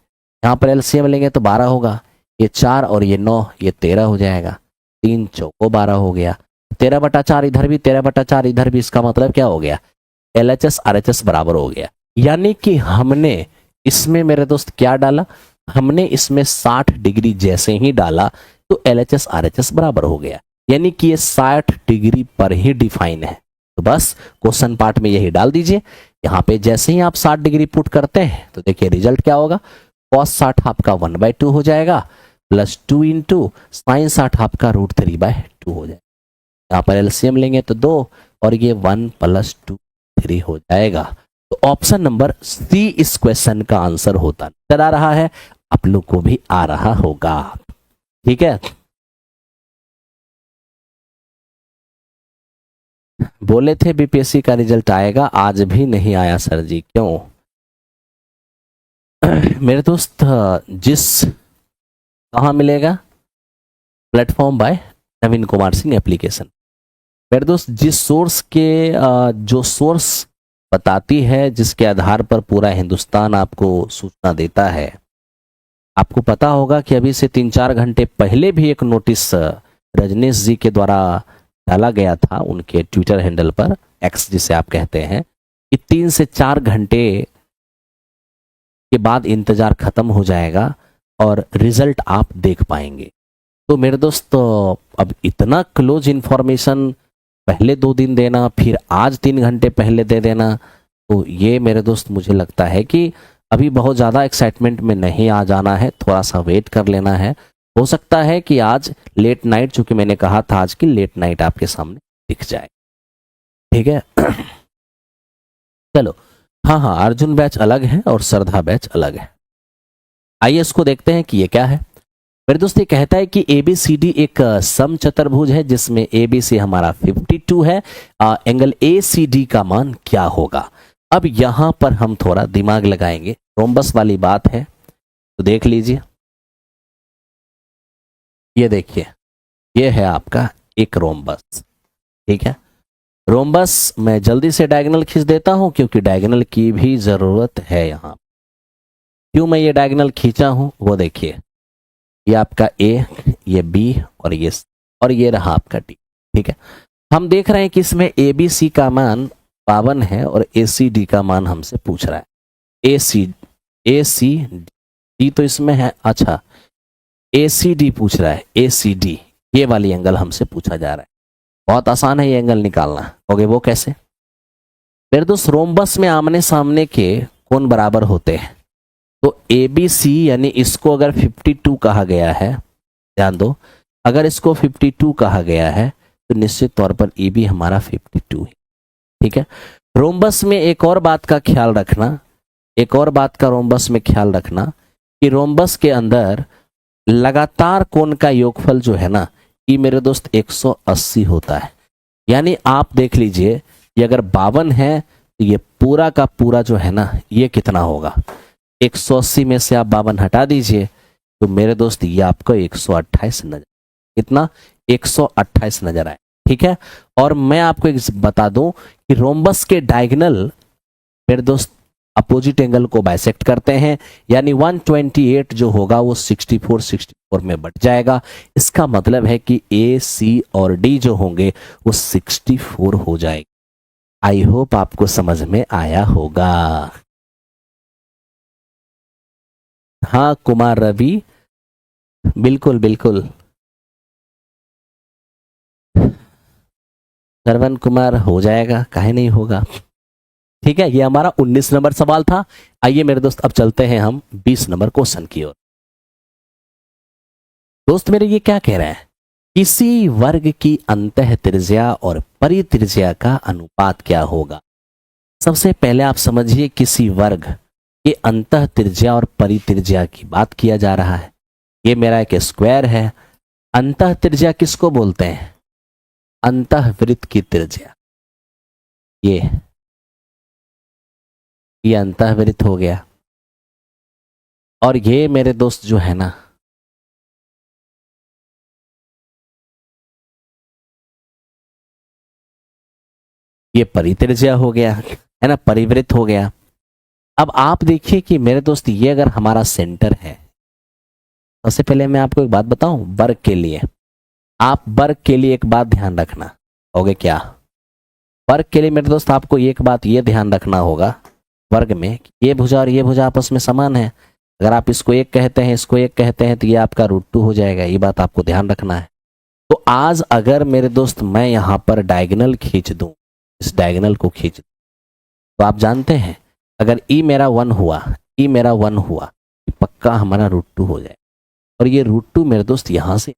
यहाँ पर एलसीएम लेंगे तो 12 होगा, ये 4 और ये 9, ये 13 हो जाएगा, 3 चौको 12 हो गया, 13/4 इधर भी 13/4 इधर भी। इसका मतलब क्या हो गया? LHS RHS बराबर हो गया। यानी कि हमने इसमें मेरे दोस्त क्या डाला? हमने इसमें 60 डिग्री जैसे ही डाला तो LHS RHS बराबर हो गया, यानी कि ये 60 डिग्री पर ही डिफाइन है। तो बस क्वेश्चन पार्ट में यही डाल दीजिए। यहाँ पे जैसे ही आप 60 डिग्री पुट करते हैं तो देखिए रिजल्ट क्या होगा? cos 60 आपका 1/2 हो जाएगा, प्लस 2 इंटू साइन 60 आपका √3/2 हो जाएगा। यहाँ पर एलसीएम लेंगे तो 2 और ये 1 + 2 3 हो जाएगा। तो ऑप्शन नंबर सी इस क्वेश्चन का आंसर होता नजर आ रहा है, आप लोग को भी आ रहा होगा, ठीक है। बोले थे बीपीएससी का रिजल्ट आएगा, आज भी नहीं आया सर जी, क्यों? मेरे दोस्त कहाँ मिलेगा? प्लेटफॉर्म बाय नवीन कुमार सिंह एप्लीकेशन। मेरे दोस्त जिस सोर्स के जो सोर्स बताती है, जिसके आधार पर पूरा हिंदुस्तान आपको सूचना देता है। आपको पता होगा कि अभी से 3-4 घंटे पहले भी एक नोटिस रजनीश जी के द्वारा डाला गया था उनके ट्विटर हैंडल पर, एक्स जिसे आप कहते हैं, कि 3 से 4 घंटे के बाद इंतजार खत्म हो जाएगा और रिजल्ट आप देख पाएंगे। तो मेरे दोस्त अब इतना क्लोज इंफॉर्मेशन पहले 2 दिन देना, फिर आज 3 घंटे पहले दे देना, तो ये मेरे दोस्त मुझे लगता है कि अभी बहुत ज़्यादा एक्साइटमेंट में नहीं आ जाना है, थोड़ा सा वेट कर लेना है। हो सकता है कि आज लेट नाइट, चूंकि मैंने कहा था आज की लेट नाइट आपके सामने दिख जाए। ठीक है चलो, हाँ हाँ, अर्जुन बैच अलग है और श्रद्धा बैच अलग है। आइए इसको देखते हैं कि ये क्या है। मेरे दोस्त ये कहता है कि ABCD एक सम चतुर्भुज है जिसमें ABC हमारा 52 है, एंगल ACD का मान क्या होगा। अब यहां पर हम थोड़ा दिमाग लगाएंगे, रोम्बस वाली बात है, तो देख लीजिए। ये देखिए, ये है आपका एक रोम्बस। ठीक है, रोम्बस मैं जल्दी से डायगोनल खींच देता हूं क्योंकि डायगोनल की भी जरूरत है। यहां क्यों मैं ये डायगोनल खींचा हूं वो देखिए, ये आपका A, ये B और ये C, और ये रहा आपका D। ठीक है, हम देख रहे हैं कि इसमें ABC का मान 52 है और ACD का मान हमसे पूछ रहा है। ACD तो इसमें है, अच्छा ACD पूछ रहा है, ACD ये वाली एंगल हमसे पूछा जा रहा है। बहुत आसान है ये एंगल निकालना। ओके, वो कैसे? मेरे दोस्त रोम्बस में आमने सामने के कोण बराबर होते हैं, तो ABC यानी इसको अगर 52 कहा गया है, ध्यान दो, अगर इसको 52 कहा गया है तो निश्चित तौर पर AB हमारा 52 है। ठीक है, रोम्बस में एक और बात का ख्याल रखना, एक और बात का रोम्बस में ख्याल रखना कि रोम्बस के अंदर लगातार कोण का योगफल जो है ना, ये मेरे दोस्त 180 होता है। यानी आप देख लीजिए, ये अगर 52 है तो ये पूरा का पूरा जो है ना, ये कितना होगा, 180 में से आप 52 हटा दीजिए तो मेरे दोस्त ये आपको 128 नजर, कितना, 128 नजर आए। ठीक है, और मैं आपको एक बता दूं कि रोम्बस के डायगोनल मेरे दोस्त अपोजिट एंगल को बाइसेक्ट करते हैं, यानी 128 जो होगा वो 64 में बढ़ जाएगा। इसका मतलब है कि A, C और D जो होंगे वो 64 हो जाएगी। आई होप आपको समझ में आया होगा। हाँ कुमार रवि, बिल्कुल बिल्कुल, श्रवण कुमार हो जाएगा, काहे नहीं होगा। ठीक है, ये हमारा 19 नंबर सवाल था। आइए मेरे दोस्त अब चलते हैं हम 20 नंबर क्वेश्चन की ओर। दोस्त मेरे ये क्या कह रहे हैं, किसी वर्ग की अंतः त्रिज्या और परित्रिज्या का अनुपात क्या होगा। सबसे पहले आप समझिए, किसी वर्ग के अंतः त्रिज्या और परित्रिज्या की बात किया जा रहा है। ये मेरा एक स्क्वायर है, अंतः त्रिज्या किसको बोलते हैं, अंतः वृत्त की त्रिज्या, ये अंतः वृत्त हो गया। और ये मेरे दोस्त जो है ना, ये परित्रिज्या हो गया, है ना, परिवृत्त हो गया। अब आप देखिए कि मेरे दोस्त ये अगर हमारा सेंटर है, सबसे पहले मैं आपको एक बात बताऊं, वर्ग के लिए, आप वर्ग के लिए एक बात ध्यान रखना होगे, क्या वर्ग के लिए मेरे दोस्त आपको एक बात ये ध्यान रखना होगा, वर्ग में ये भुजा और ये भुजा आपस में समान है। अगर आप इसको एक कहते हैं, इसको एक कहते हैं, तो ये आपका √2 हो जाएगा। ये बात आपको ध्यान रखना है। तो आज अगर मेरे दोस्त मैं यहां पर डायगोनल खींच दूं, इस डायगोनल को खींच दूं, तो आप जानते हैं अगर ई मेरा 1 हुआ, ई मेरा 1 हुआ, पक्का हमारा √2 हो जाए। और ये √2 मेरे दोस्त यहां से,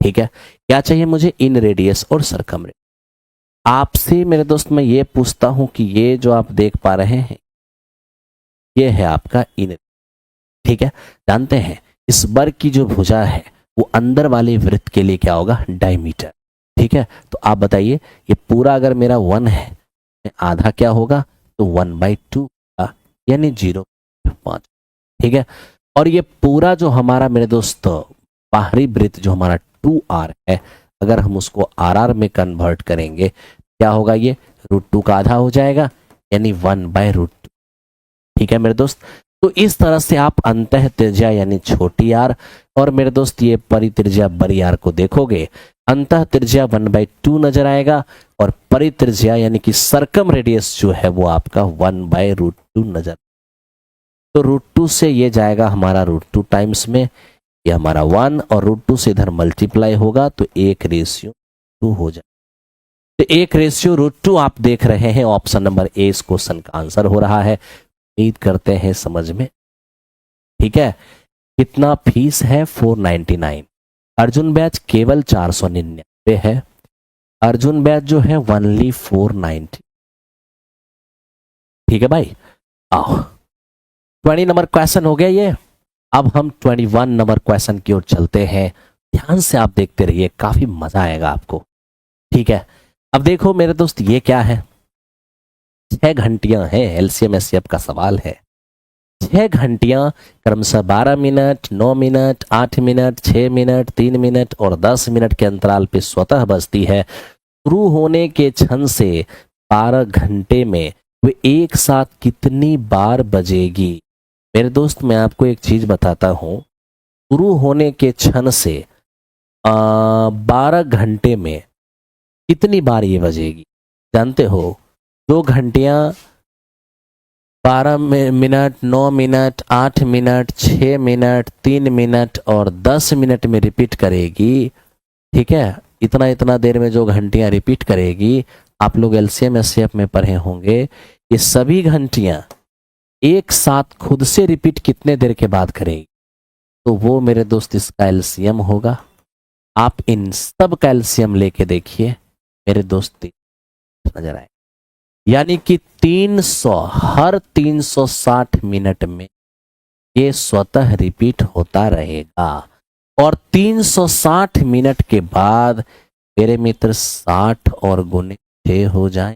ठीक है, क्या चाहिए मुझे, इन रेडियस और सरकम रेडियस। आपसे मेरे दोस्त मैं ये पूछता हूं कि ये जो आप देख पा रहे हैं, ये है आपका इन, ठीक है, जानते हैं इस वर्ग की जो भुजा है वो अंदर वाले वृत्त के लिए क्या होगा, डायमीटर। ठीक है, तो आप बताइए, ये पूरा अगर मेरा 1 है, आधा क्या होगा, तो 1/2 यानी 0.5। ठीक है, और ये पूरा जो हमारा मेरे दोस्त बाहरी वृत्त जो हमारा 2r है, अगर हम उसको RR में कन्वर्ट करेंगे क्या होगा, ये √2 का आधा हो जाएगा, यानी 1/√2। ठीक है मेरे दोस्त, तो इस तरह से आप अंतः त्रिज्या यानी छोटी r और मेरे दोस्त ये परित्रिज्या बड़ी r को देखोगे, अंतः त्रिज्या 1/2 नजर आएगा और परित्रिज्या यानी कि सरकम रेडियस जो है वो आपका 1/√2 नजर। तो √2 से ये जाएगा हमारा √2 टाइम्स में, ये हमारा 1 और √2 से इधर मल्टीप्लाई होगा तो 1:2 हो जाए। तो 1:2 आप देख रहे हैं। ऑप्शन नंबर ए इस क्वेश्चन का आंसर हो रहा है। उम्मीद करते हैं समझ में, ठीक है। कितना फीस है? 499। अर्जुन बैच केवल 499 है। अर्जुन बैच जो है ओनली 490। ठीक है भाई, आओ 20 नंबर क्वेश्चन हो गया ये। अब हम 21 नंबर क्वेश्चन की ओर चलते हैं। ध्यान से आप देखते रहिए, काफी मजा आएगा आपको, ठीक है। अब देखो मेरे दोस्त, ये क्या है? 6 घंटियां हैं। एलसीएम एचसीएफ का सवाल है। 6 घंटियां क्रमशः 12 minute, 9 minute, 8 minute, 6 minute, 3 minute और 10 मिनट के अंतराल पे स्वतः बजती है। शुरू होने के क्षण से 12 घंटे में वे एक साथ कितनी बार बजेगी? मेरे दोस्त, मैं आपको एक चीज बताता हूं। शुरू होने के क्षण से 12 घंटे में कितनी बार ये बजेगी जानते हो? 2 घंटियां 12 minute, 9 minute, 8 minute, 6 minute, 3 minute और 10 मिनट में रिपीट करेगी, ठीक है। इतना इतना देर में जो घंटियां रिपीट करेगी, आप लोग एलसीएम एचसीएफ में पढ़े होंगे। ये सभी घंटियां एक साथ खुद से रिपीट कितने देर के बाद करेगी? तो वो मेरे दोस्त इसका एलसीएम होगा। आप इन सब का एलसीएम लेके देखिए मेरे दोस्त, नजर आए। यानी कि 300, हर 360 मिनट में ये स्वतः रिपीट होता रहेगा। और 360 मिनट के बाद मेरे मित्र 60 और गुने 6 हो जाए।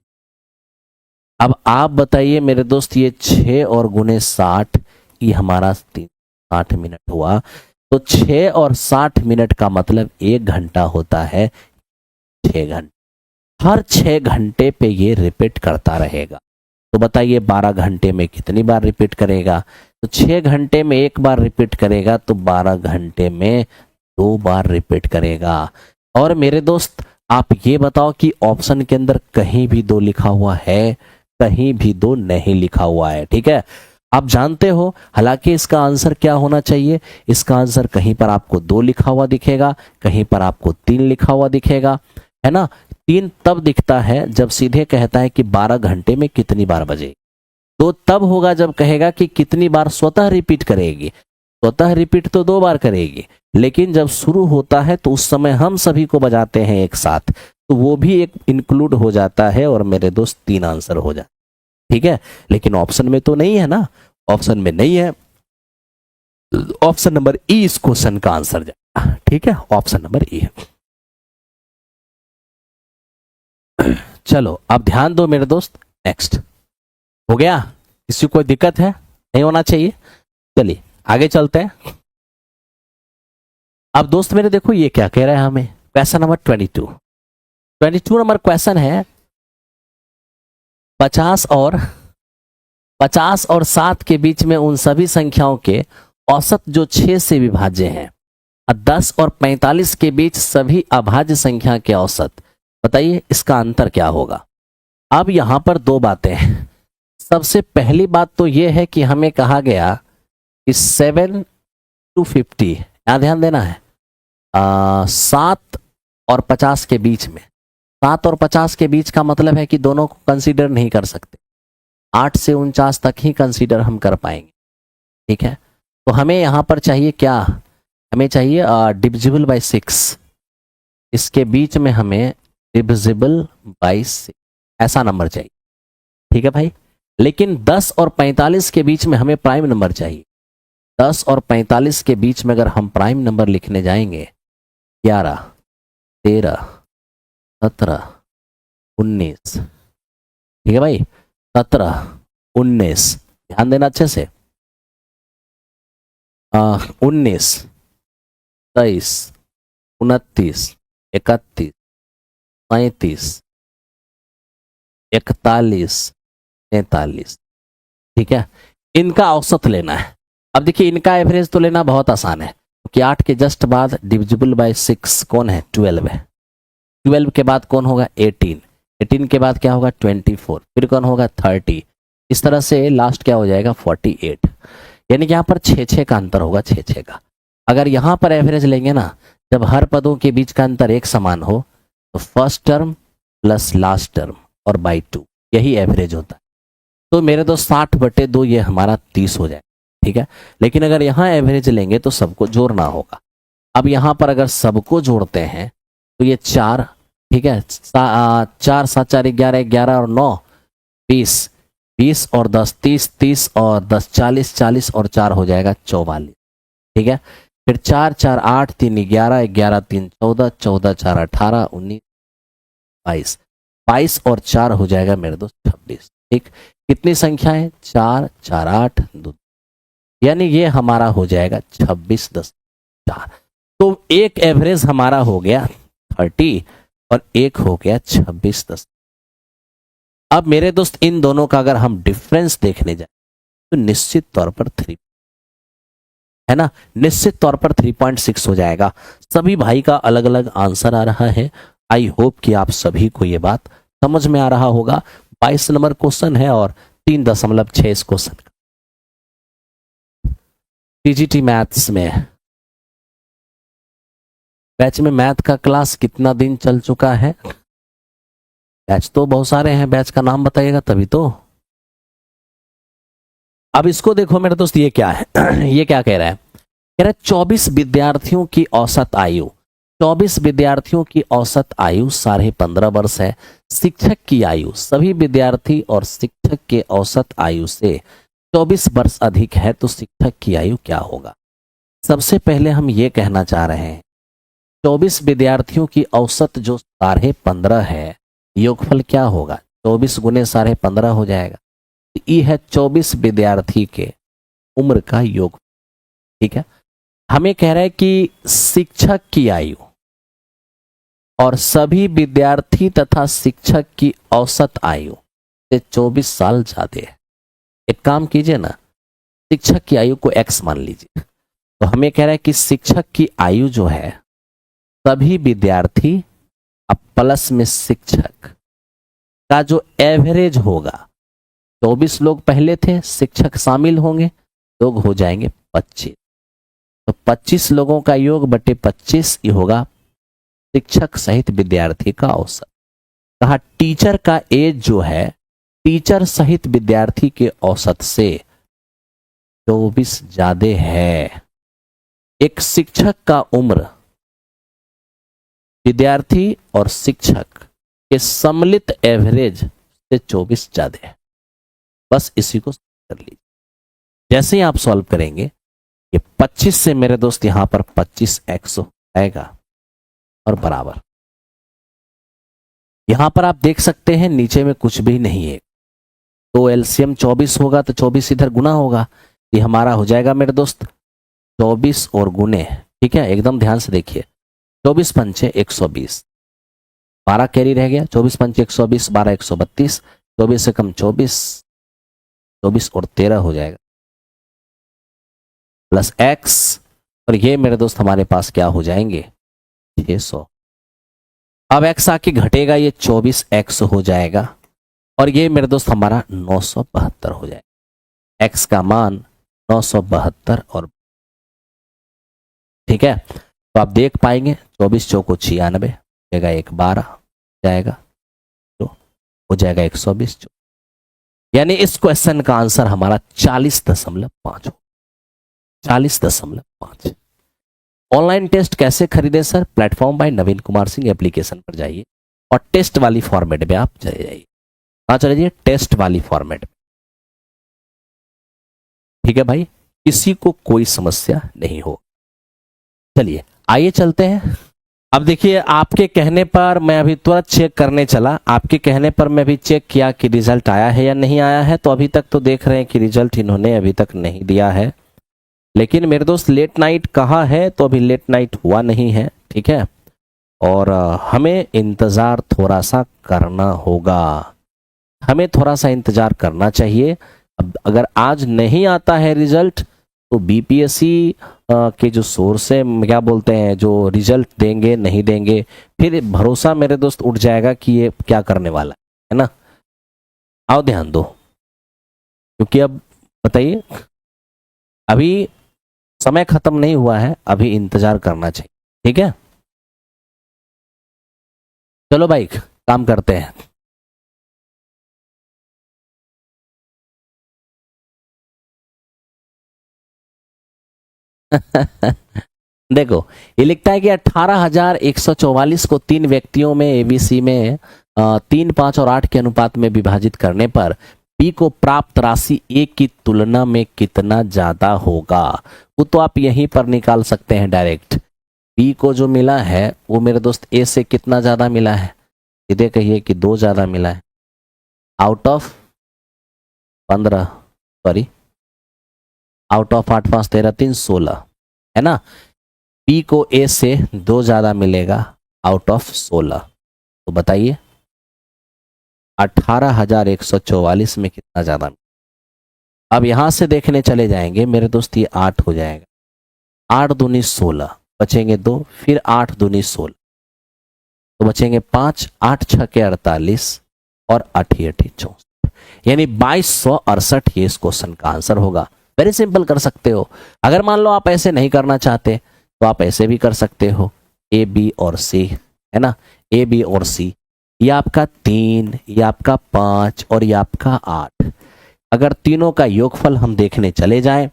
अब आप बताइए मेरे दोस्त, ये 6 और गुने 60, ये हमारा 60 मिनट हुआ। तो 6 और 60 मिनट का मतलब 1 घंटा होता है। 6 घंटे, हर 6 घंटे पे ये रिपीट करता रहेगा। तो बताइए 12 घंटे में कितनी बार रिपीट करेगा? तो 6 घंटे में 1 बार रिपीट करेगा, तो 12 घंटे में 2 बार रिपीट करेगा। और मेरे दोस्त, आप ये बताओ कि ऑप्शन के अंदर कहीं भी 2 लिखा हुआ है? कहीं भी 2 नहीं लिखा हुआ है, ठीक है। आप जानते हो, हालांकि इसका आंसर क्या होना चाहिए? इसका आंसर कहीं पर आपको 2 लिखा हुआ दिखेगा, कहीं पर आपको 3 लिखा हुआ दिखेगा, है ना। 3 तब दिखता है जब सीधे कहता है कि 12 घंटे में कितनी बार बजे। 2 तब होगा जब कहेगा कि कितनी बार स्वतः रिपीट करेगी। स्वतः रिपीट तो 2 बार करेगी, लेकिन जब शुरू होता है तो उस समय हम सभी को बजाते हैं एक साथ, तो वो भी एक इंक्लूड हो जाता है। और मेरे दोस्त 3 आंसर हो जाए, ठीक है। लेकिन ऑप्शन में तो नहीं है ना, ऑप्शन में नहीं है। ऑप्शन नंबर ई इस क्वेश्चन का आंसर जाएगा, ठीक है। ऑप्शन नंबर ई है। चलो अब ध्यान दो मेरे दोस्त, नेक्स्ट हो गया। किसी को कोई दिक्कत है? नहीं होना चाहिए। चलिए आगे चलते हैं। अब दोस्त मेरे देखो, ये क्या कह रहा है हमें? क्वेश्चन नंबर 22 नंबर क्वेश्चन है। 50 और 7 के बीच में उन सभी संख्याओं के औसत जो 6 से विभाज्य हैं। 10 और 45 के बीच सभी अभाज्य संख्या के औसत। बताइए इसका अंतर क्या होगा? अब यहां पर 2 बातें हैं। सबसे पहली बात तो यह है कि हमें कहा गया कि 7 to 50, यहां ध्यान देना है, 7 और 50 के बीच में। 7 और 50 के बीच का मतलब है कि दोनों को कंसीडर नहीं कर सकते। 8 से 49 तक ही कंसीडर हम कर पाएंगे, ठीक है। तो हमें यहां पर चाहिए क्या? हमें चाहिए डिविजिबल बाय 6। इसके बीच में हमें डिविजिबल बाय 6 ऐसा नंबर चाहिए, ठीक है भाई। लेकिन 10 और 45 के बीच में हमें प्राइम नंबर चाहिए। 10 और 45 के बीच में अगर हम प्राइम नंबर लिखने जाएंगे, 11, 13, 17, 19, ठीक है भाई, 17, 19, ध्यान देना अच्छे से। 19, 23, 29, 31, 35, 41, 43, ठीक है। इनका औसत लेना है। अब देखिए इनका एवरेज तो लेना बहुत आसान है, क्योंकि 8 के जस्ट बाद डिविजिबल बाय 6 कौन है? 12 है। 12 के बाद कौन होगा? 18। 18 के बाद क्या होगा? 24। फिर कौन होगा? 30। इस तरह से लास्ट क्या हो जाएगा? 48। यानी कि यहाँ पर 6-6 का अंतर होगा, 6-6 का। अगर यहाँ पर एवरेज लेंगे ना, जब हर पदों के बीच का अंतर एक समान हो तो first term plus last term और बाई 2, यही एवरेज होता है। तो मेरे दोस्त 60/2 ये हमारा 30 हो जाए, ठीक है। लेकिन अगर यहाँ एवरेज लेंगे तो सबको जोड़ना होगा। अब यहाँ पर अगर सबको जोड़ते हैं तो ये 4, ठीक है, 4 7 4 11, 11 और 9 20, 20 और 10 30, 30 और 10 40, 40 और 4 हो जाएगा 44, ठीक है। फिर 4 4 8 3 11, 11 3 14, 14 4 18, 19 22, 22 और 4 हो जाएगा मेरे दोस्त 26, ठीक। कितनी संख्या है? 4 4 8 2, यानी ये हमारा हो जाएगा 26.4। तो एक एवरेज हमारा हो गया 30 और एक हो गया 26.4। अब मेरे दोस्त इन दोनों का अगर हम डिफरेंस देखने जाए तो निश्चित तौर पर 3 है ना, निश्चित तौर पर 3.6 हो जाएगा। सभी भाई का अलग अलग आंसर आ रहा है। आई होप कि आप सभी को ये बात समझ में आ रहा होगा। 22 नंबर क्वेश्चन है और 3.6 इस क्वेश्चन का। टीजीटी मैथ्स में बैच में मैथ का क्लास कितना दिन चल चुका है? बैच तो बहुत सारे हैं, बैच का नाम बताइएगा तभी तो। अब इसको देखो मेरे दोस्त, ये क्या है ये क्या कह रहा है? कह रहा है 24 विद्यार्थियों की औसत आयु, 24 विद्यार्थियों की औसत आयु 15.5 वर्ष है। शिक्षक की आयु, सभी विद्यार्थी और शिक्षक के औसत आयु से 24 वर्ष अधिक है तो शिक्षक की आयु क्या होगा? सबसे पहले हम ये कहना चाह रहे हैं 24 विद्यार्थियों की औसत जो 15.5 है, योगफल क्या होगा? 24 गुने 15.5 हो जाएगा। ये है 24 विद्यार्थी के उम्र का योग, ठीक है। हमें कह रहा है कि शिक्षक की आयु और सभी विद्यार्थी तथा शिक्षक की औसत आयु से 24 साल ज्यादा है। एक काम कीजिए ना, शिक्षक की आयु को x मान लीजिए। तो हमें कह रहा है कि शिक्षक की आयु जो है, सभी विद्यार्थी अब प्लस में शिक्षक का जो एवरेज होगा, 24 लोग पहले थे, शिक्षक शामिल होंगे, लोग हो जाएंगे 25। तो 25 लोगों का योग बटे 25 ये होगा शिक्षक सहित विद्यार्थी का औसत। कहा टीचर का एज जो है, टीचर सहित विद्यार्थी के औसत से 24 ज्यादा है। एक शिक्षक का उम्र विद्यार्थी और शिक्षक के सम्मिलित एवरेज से 24 ज्यादा है। बस इसी को कर लीजिए। जैसे ही आप सॉल्व करेंगे, ये 25 से मेरे दोस्त यहां पर 25x आएगा और बराबर। यहां पर आप देख सकते हैं नीचे में कुछ भी नहीं है, तो एलसीएम 24 होगा तो 24 इधर गुना होगा। ये हमारा हो जाएगा मेरे दोस्त 24 और गुने, ठीक है, एकदम ध्यान से देखिए। 24 पंचे 120, 12 कैरी रह गया, 24 पंचे 120, 12 132, 24 से कम 24, 24 और 13 हो जाएगा प्लस x, और ये मेरे दोस्त हमारे पास क्या हो जाएंगे 600। अब x आके घटेगा, ये 24x हो जाएगा और ये मेरे दोस्त हमारा 972 हो जाएगा। x का मान 972 और ठीक है। तो आप देख पाएंगे 24 चौको 96 जाएगा, 1 12 जाएगा तो हो जाएगा 120। यानी इस क्वेश्चन का आंसर हमारा 40.5 हो, 40.5। ऑनलाइन टेस्ट कैसे खरीदे सर? प्लेटफॉर्म बाय नवीन कुमार सिंह एप्लीकेशन पर जाइए और टेस्ट वाली फॉर्मेट में आप चले जाइए। कहां चले जाइए? टेस्ट वाली फॉर्मेट में, ठीक है भाई, किसी को कोई समस्या नहीं हो। चलिए आइए चलते हैं। अब देखिए आपके कहने पर मैं अभी तुरंत चेक करने चला, आपके कहने पर मैं भी चेक किया कि रिजल्ट आया है या नहीं आया है। तो अभी तक तो देख रहे हैं कि रिजल्ट इन्होंने अभी तक नहीं दिया है, लेकिन मेरे दोस्त लेट नाइट कहा है तो अभी लेट नाइट हुआ नहीं है, ठीक है। और हमें इंतजार थोड़ा सा करना होगा, हमें थोड़ा सा इंतजार करना चाहिए। अब अगर आज नहीं आता है रिजल्ट तो बीपीएससी के जो सोर्स है, क्या बोलते हैं, जो रिजल्ट देंगे नहीं देंगे, फिर भरोसा मेरे दोस्त उठ जाएगा कि ये क्या करने वाला है ना। आओ ध्यान दो, क्योंकि अब बताइए अभी समय खत्म नहीं हुआ है, अभी इंतजार करना चाहिए, ठीक है। चलो भाई काम करते हैं। देखो, ये लिखता है कि 18,144 को तीन व्यक्तियों में एबीसी में 3, 5 और 8 के अनुपात में विभाजित करने पर बी को प्राप्त राशि ए की तुलना में कितना ज्यादा होगा। वो तो आप यहीं पर निकाल सकते हैं डायरेक्ट। बी को जो मिला है वो मेरे दोस्त ए से कितना ज्यादा मिला है, सीधे कहिए कि 2 ज्यादा मिला है। Out of 15, sorry out of 8, 5, 13, 3, 16 है ना। बी को ए से 2 ज्यादा मिलेगा आउट ऑफ 16। तो बताइए 18,144 में कितना ज्यादा। अब यहां से देखने चले जाएंगे मेरे दोस्त, ये 8 हो जाएगा। 8 दूनी 16, बचेंगे 2, फिर 8 दूनी 16, तो बचेंगे 5, 8 6 के 48 और 8 64, यानी 2268 ये इस क्वेश्चन का आंसर होगा। वेरी सिंपल कर सकते हो। अगर मान लो आप ऐसे नहीं करना चाहते तो आप ऐसे भी कर सकते हो, ए बी और सी है ना, ए बी और सी, ये आपका 3, ये आपका 5 और ये आपका 8। अगर तीनों का योगफल हम देखने चले जाएं,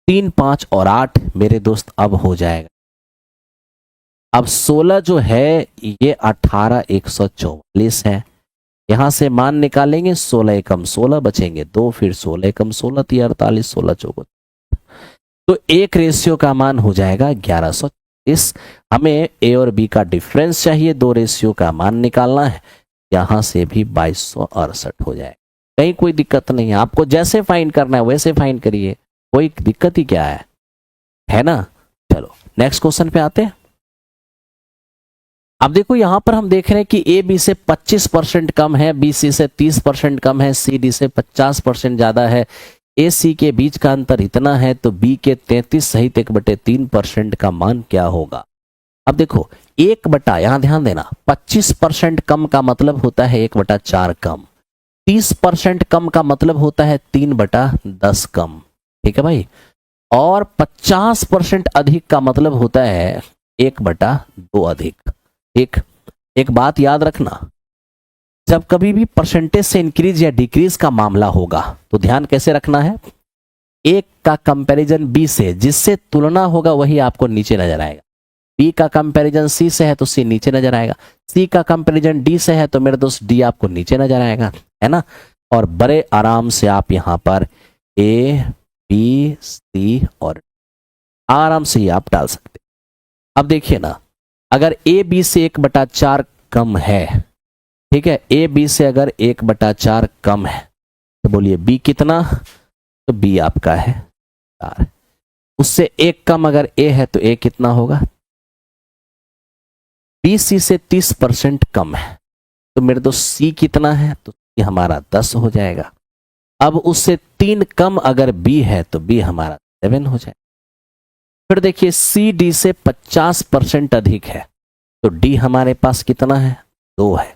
3, 5 और 8 मेरे दोस्त अब हो जाएगा। अब 16 जो है ये 18,144 है। यहां से मान निकालेंगे, 16 एकम 16 बचेंगे 2, फिर 16 एकम 16 48, 16 चौको, तो एक रेशियो का मान हो जाएगा 1130। हमें ए और बी का डिफरेंस चाहिए, 2 रेशियो का मान निकालना है। यहां से भी 2268 हो जाएगा। कहीं कोई दिक्कत नहीं है, आपको जैसे फाइंड करना है वैसे फाइंड करिए, कोई दिक्कत ही क्या है ना। चलो नेक्स्ट क्वेश्चन पे आते हैं। अब देखो यहां पर हम देख रहे हैं कि ए बी से 25% कम है, बी सी से 30% कम है, सी डी से 50% ज्यादा है। ए सी के बीच का अंतर इतना है, तो बी के 33 सहित 1/3% का मान क्या होगा। अब देखो 1 यहां ध्यान देना, 25% कम का मतलब होता है 1/4 कम, 30% कम का मतलब होता है 3/10 कम, ठीक है भाई। और 50% अधिक का मतलब होता है 1/2 अधिक। एक बात याद रखना, जब कभी भी परसेंटेज से इंक्रीज या डिक्रीज का मामला होगा तो ध्यान कैसे रखना है, एक का कंपैरिजन बी से जिससे तुलना होगा वही आपको नीचे नजर आएगा। बी का कंपैरिजन सी से है तो सी नीचे नजर आएगा, सी का कंपैरिजन डी से है तो मेरे दोस्त डी आपको नीचे नजर आएगा, है ना। और बड़े आराम से आप यहां पर ए बी सी और आराम से आप डाल सकते। अब देखिए ना, अगर ए बी से 1/4 कम है, ठीक है, ए बी से अगर 1/4 कम है तो बोलिए बी कितना, तो बी आपका है 4। उससे 1 कम अगर ए है तो ए कितना होगा, बी सी से 30% कम है तो मेरे दोस्त सी कितना है, तो सी हमारा 10 हो जाएगा। अब उससे 3 कम अगर बी है तो बी हमारा 7 हो जाएगा। फिर देखिए सी डी से 50% अधिक है तो डी हमारे पास कितना है, 2 है।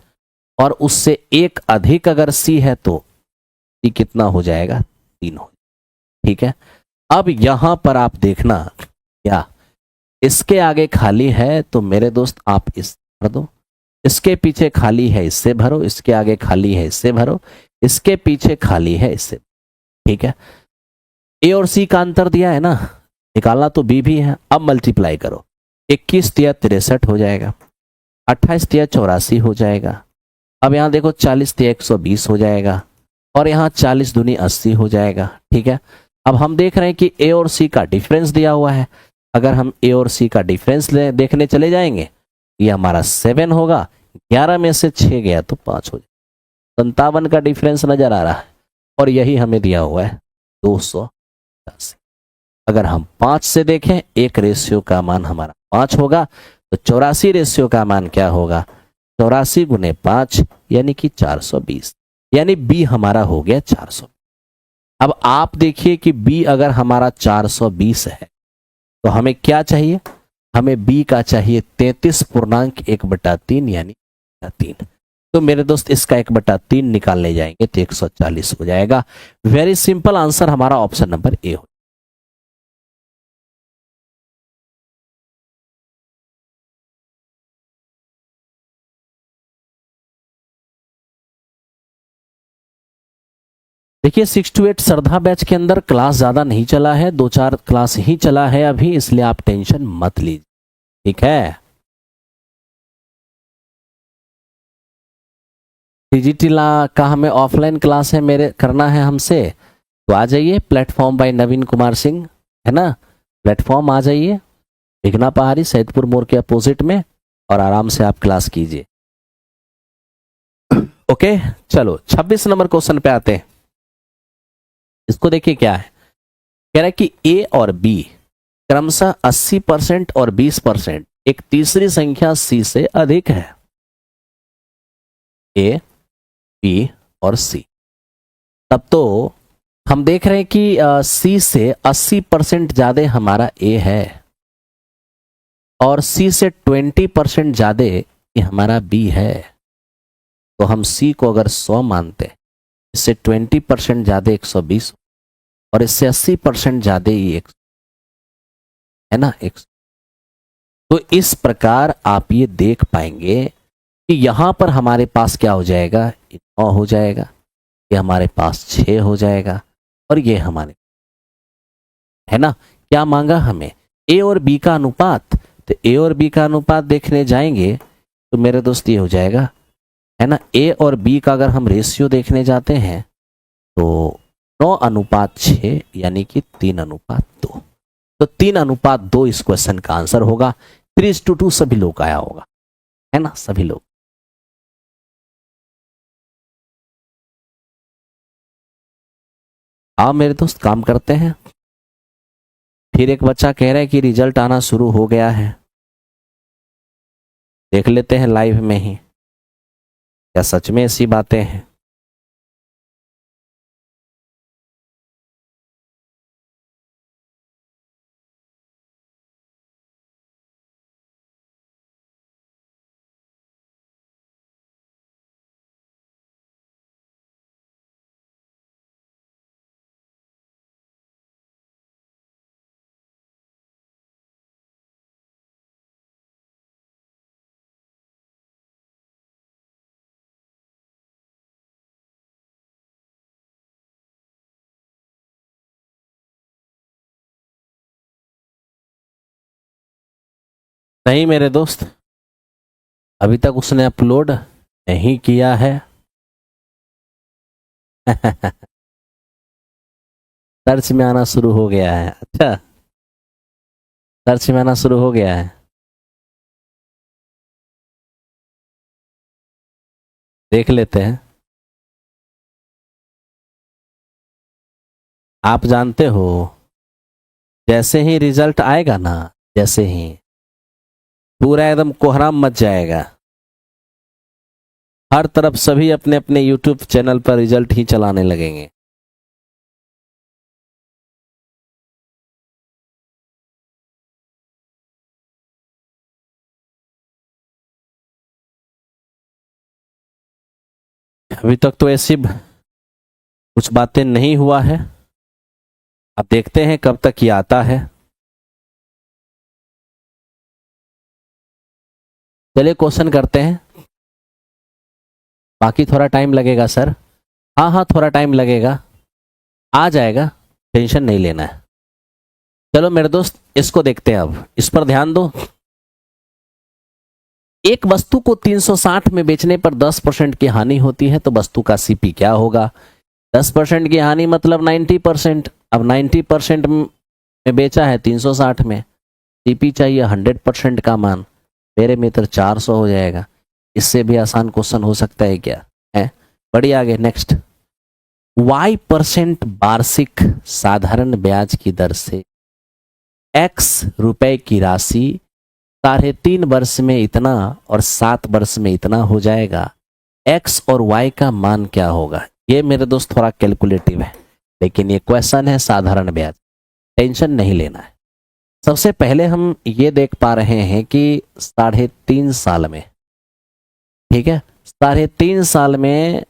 और उससे 1 अधिक अगर सी है तो सी कितना हो जाएगा, 3 हो, ठीक है। अब यहां पर आप देखना क्या, इसके आगे खाली है तो मेरे दोस्त आप इस भर दो, इसके पीछे खाली है इससे भरो, इसके आगे खाली है इससे भरो, इसके पीछे खाली है इससे, ठीक है। ए और सी का अंतर दिया है ना, निकालना तो बी भी है। अब मल्टीप्लाई करो, 21 तिया 63 हो जाएगा, 28 तिया 84 हो जाएगा। अब यहां देखो 40 तिया 120 हो जाएगा और यहां 40 दूनी 80 हो जाएगा, ठीक है। अब हम देख रहे हैं कि ए और सी का डिफरेंस दिया हुआ है, अगर हम ए और सी का डिफरेंस देखने चले जाएंगे, ये हमारा 7 होगा, 11 में से 6 गया तो 5 हो जाएगा, 57 का डिफरेंस नजर आ रहा है और यही हमें दिया हुआ है 280। अगर हम 5 से देखें, एक रेशियो का मान हमारा 5 होगा, तो 84 रेशियो का मान क्या होगा, 84 गुने 5 यानी कि 420, यानी बी हमारा हो गया 400। अब आप देखिए कि बी अगर हमारा 420 है तो हमें क्या चाहिए, हमें बी का चाहिए 33.1/3 यानी 3। तो मेरे दोस्त इसका 1/3 निकालने जाएंगे तो 140 हो जाएगा। वेरी सिंपल आंसर हमारा ऑप्शन नंबर ए हो। देखिए 6 to 8 श्रद्धा बैच के अंदर क्लास ज़्यादा नहीं चला है, 2-4 क्लास ही चला है अभी, इसलिए आप टेंशन मत लीजिए, ठीक है। टीजीटी का हमें ऑफलाइन क्लास है मेरे करना है हमसे, तो आ जाइए प्लेटफॉर्म बाय नवीन कुमार सिंह, है ना, प्लेटफॉर्म आ जाइए, भिगना पहाड़ी सैदपुर मोड़ के अपोजिट में, और आराम से आप क्लास कीजिए। ओके चलो 26 नंबर क्वेश्चन पे आते हैं। इसको देखिए क्या है, कह रहा है कि ए और बी क्रमशः 80% और 20% एक तीसरी संख्या सी से अधिक है। ए, बी और सी। तब तो हम देख रहे हैं कि सी से 80% ज्यादा हमारा ए है और सी से 20% ज्यादा ये हमारा बी है। तो हम सी को अगर 100 मानते, इससे 20% ज्यादा 120 और इससे 80% ज्यादा ही 100 है ना, 100। तो इस प्रकार आप ये देख पाएंगे कि यहां पर हमारे पास क्या हो जाएगा, 9 हो जाएगा, ये हमारे पास 6 हो जाएगा और ये हमारे, है ना। क्या मांगा हमें, ए और बी का अनुपात। तो ए और बी का अनुपात देखने जाएंगे तो मेरे दोस्त ये हो जाएगा, है ना, ए और बी का अगर हम रेशियो देखने जाते हैं तो 9:6 यानी कि 3:2। तो 3:2 इस क्वेश्चन का आंसर होगा। 3:2 सभी लोग आया होगा, है ना, सभी लोग। आओ मेरे दोस्त काम करते हैं। फिर एक बच्चा कह रहा है कि रिजल्ट आना शुरू हो गया है, देख लेते हैं लाइव में ही, क्या सच में ऐसी बातें हैं। नहीं मेरे दोस्त, अभी तक उसने अपलोड नहीं किया है। सर्च में आना शुरू हो गया है, अच्छा, सर्च में आना शुरू हो गया है, देख लेते हैं। आप जानते हो जैसे ही रिजल्ट आएगा ना, जैसे ही पूरा एकदम कोहराम मच जाएगा, हर तरफ सभी अपने अपने यूट्यूब चैनल पर रिजल्ट ही चलाने लगेंगे। अभी तक तो ऐसी कुछ बातें नहीं हुआ है, अब देखते हैं कब तक ये आता है। चलिए क्वेश्चन करते हैं, बाकी थोड़ा टाइम लगेगा सर। हाँ हाँ थोड़ा टाइम लगेगा, आ जाएगा, टेंशन नहीं लेना है। चलो मेरे दोस्त इसको देखते हैं, अब इस पर ध्यान दो। एक वस्तु को 360 में बेचने पर 10% की हानि होती है, तो वस्तु का सीपी क्या होगा। 10% की हानि मतलब 90%। अब 90% में बेचा है 360 में, सीपी चाहिए 100% का मान, मेरे मित्र 400 हो जाएगा। इससे भी आसान क्वेश्चन हो सकता है क्या, है। बढ़िए आगे नेक्स्ट। y% वार्षिक साधारण ब्याज की दर से x रुपए की राशि 3.5 वर्ष में इतना और 7 वर्ष में इतना हो जाएगा, x और y का मान क्या होगा। ये मेरे दोस्त थोड़ा कैलकुलेटिव है, लेकिन ये क्वेश्चन है साधारण ब्याज, टेंशन नहीं लेना है। सबसे पहले हम ये देख पा रहे हैं कि 3.5 साल में, ठीक है, 3.5 साल में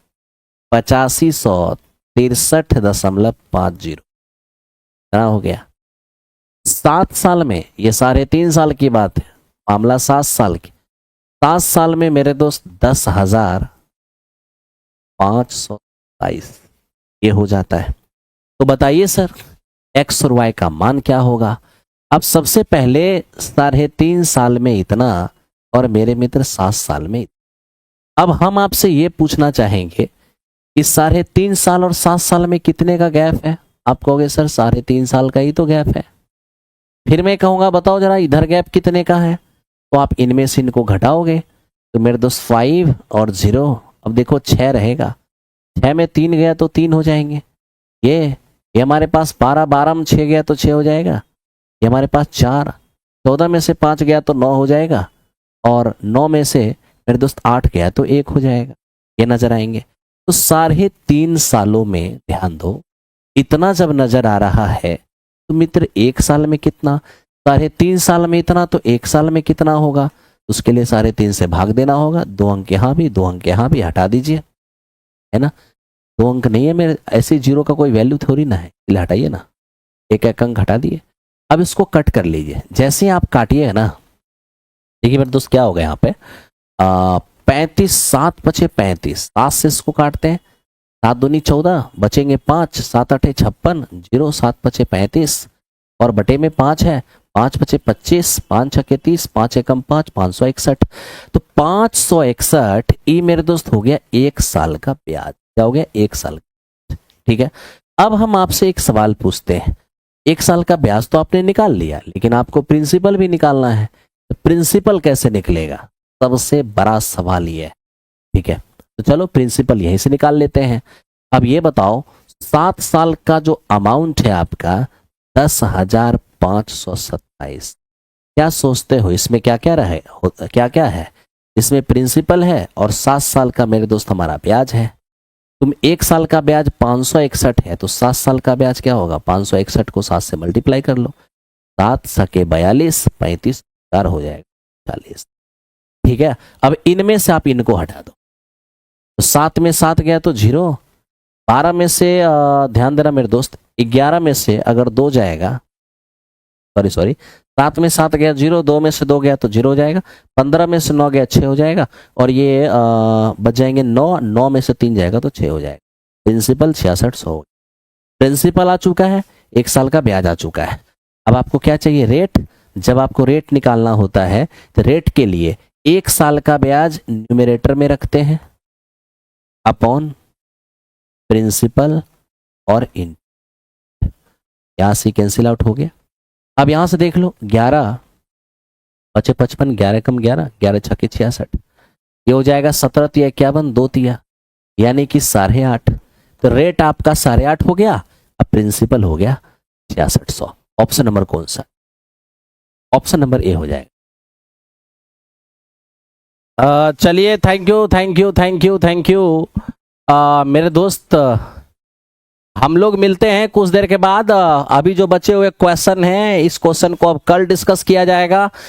8563.50 इतना हो गया। 7 साल में, ये 3.5 साल की बात है, मामला 7 साल की, 7 साल में मेरे दोस्त 10,527 ये हो जाता है। तो बताइए सर x और y का मान क्या होगा। अब सबसे पहले 3.5 साल में इतना और मेरे मित्र 7 साल में इतना। अब हम आपसे ये पूछना चाहेंगे इस 3.5 साल और 7 साल में कितने का गैप है। आप कहोगे सर 3.5 साल का ही तो गैप है। फिर मैं कहूंगा बताओ जरा इधर गैप कितने का है, तो आप इनमें से इनको घटाओगे तो मेरे दोस्त 5 और 0, अब देखो 6 रहेगा, 6 में 3 गया तो 3 हो जाएंगे। ये हमारे पास 12 में 6 गया तो 6 हो जाएगा। ये हमारे पास 4, 14 में से 5 गया तो 9 हो जाएगा, और 9 में से मेरे दोस्त 8 गया तो 1 हो जाएगा। ये नजर आएंगे। तो 3.5 सालों में ध्यान दो, इतना जब नजर आ रहा है तो मित्र 1 साल में कितना, 3.5 साल में इतना तो 1 साल में कितना होगा, उसके लिए 3.5 से भाग देना होगा। 2 अंक यहाँ भी 2 अंक यहाँ भी हटा दीजिए, है ना। 2 अंक नहीं है मेरे, ऐसे 0 का कोई वैल्यू थोड़ी ना है, इसलिए हटाइए ना, एक अंक हटा दिए। अब इसको कट कर लीजिए। जैसे ही आप काटिए ना, देखिए मेरे दोस्त क्या होगा यहाँ पे 35, 7 बचे 35, 7 से इसको काटते हैं, 7 दूनी 14, बचेंगे 5, 7 8 56, 0 7 बचे 35 और बटे में 5 है, 5 बचे 25, 5 6 30, 5 एकम 5, 561। तो 561 ये मेरे दोस्त हो गया 1 साल का ब्याज। क्या हो गया 1 साल का। ठीक है। अब हम आपसे एक सवाल पूछते हैं, 1 साल का ब्याज तो आपने निकाल लिया, लेकिन आपको प्रिंसिपल भी निकालना है, तो प्रिंसिपल कैसे निकलेगा, सबसे बड़ा सवाल ये है। ठीक है, तो चलो प्रिंसिपल यहीं से निकाल लेते हैं। अब ये बताओ 7 साल का जो अमाउंट है आपका 10,527, क्या सोचते हो इसमें क्या क्या रहे, क्या क्या है इसमें, प्रिंसिपल है और 7 साल का मेरे दोस्त हमारा ब्याज है। तुम 1 साल का ब्याज 561 है, तो 7 साल का ब्याज क्या होगा, 561 को 7 से मल्टीप्लाई कर लो, 7 सके 42, 35,000 हो जाएगा 40। ठीक है। अब इनमें से आप इनको हटा दो, तो 7 में 7 गया तो 0, 12 में से ध्यान देना मेरे दोस्त, 11 में से अगर 2 जाएगा, सॉरी 7 में 7 गया 0, 2 में से 2 गया तो 0 हो जाएगा, 15 में से 9 गया 6 हो जाएगा, और ये बच जाएंगे 9, 9 में से 3 जाएगा तो 6 हो जाएगा। प्रिंसिपल 6600, प्रिंसिपल आ चुका है, 1 साल का ब्याज आ चुका है। अब आपको क्या चाहिए, रेट। जब आपको रेट निकालना होता है तो रेट के लिए 1 साल का ब्याज न्यूमरेटर में रखते हैं अपॉन प्रिंसिपल और इंटरेस्ट, यहां से कैंसिल आउट हो गया। अब यहां से देख लो 11 बचे 55, 11 कम 11, 11 छक्के 66, ये हो जाएगा 17 तिया 51, 2 तिया यानी कि 8.5। तो रेट आपका 8.5 हो गया, अब प्रिंसिपल हो गया 6600। ऑप्शन नंबर कौन सा, ऑप्शन नंबर ए हो जाएगा। चलिए thank you thank you thank you thank you मेरे दोस्त, हम लोग मिलते हैं कुछ देर के बाद। अभी जो बचे हुए क्वेश्चन हैं इस क्वेश्चन को अब कल डिस्कस किया जाएगा।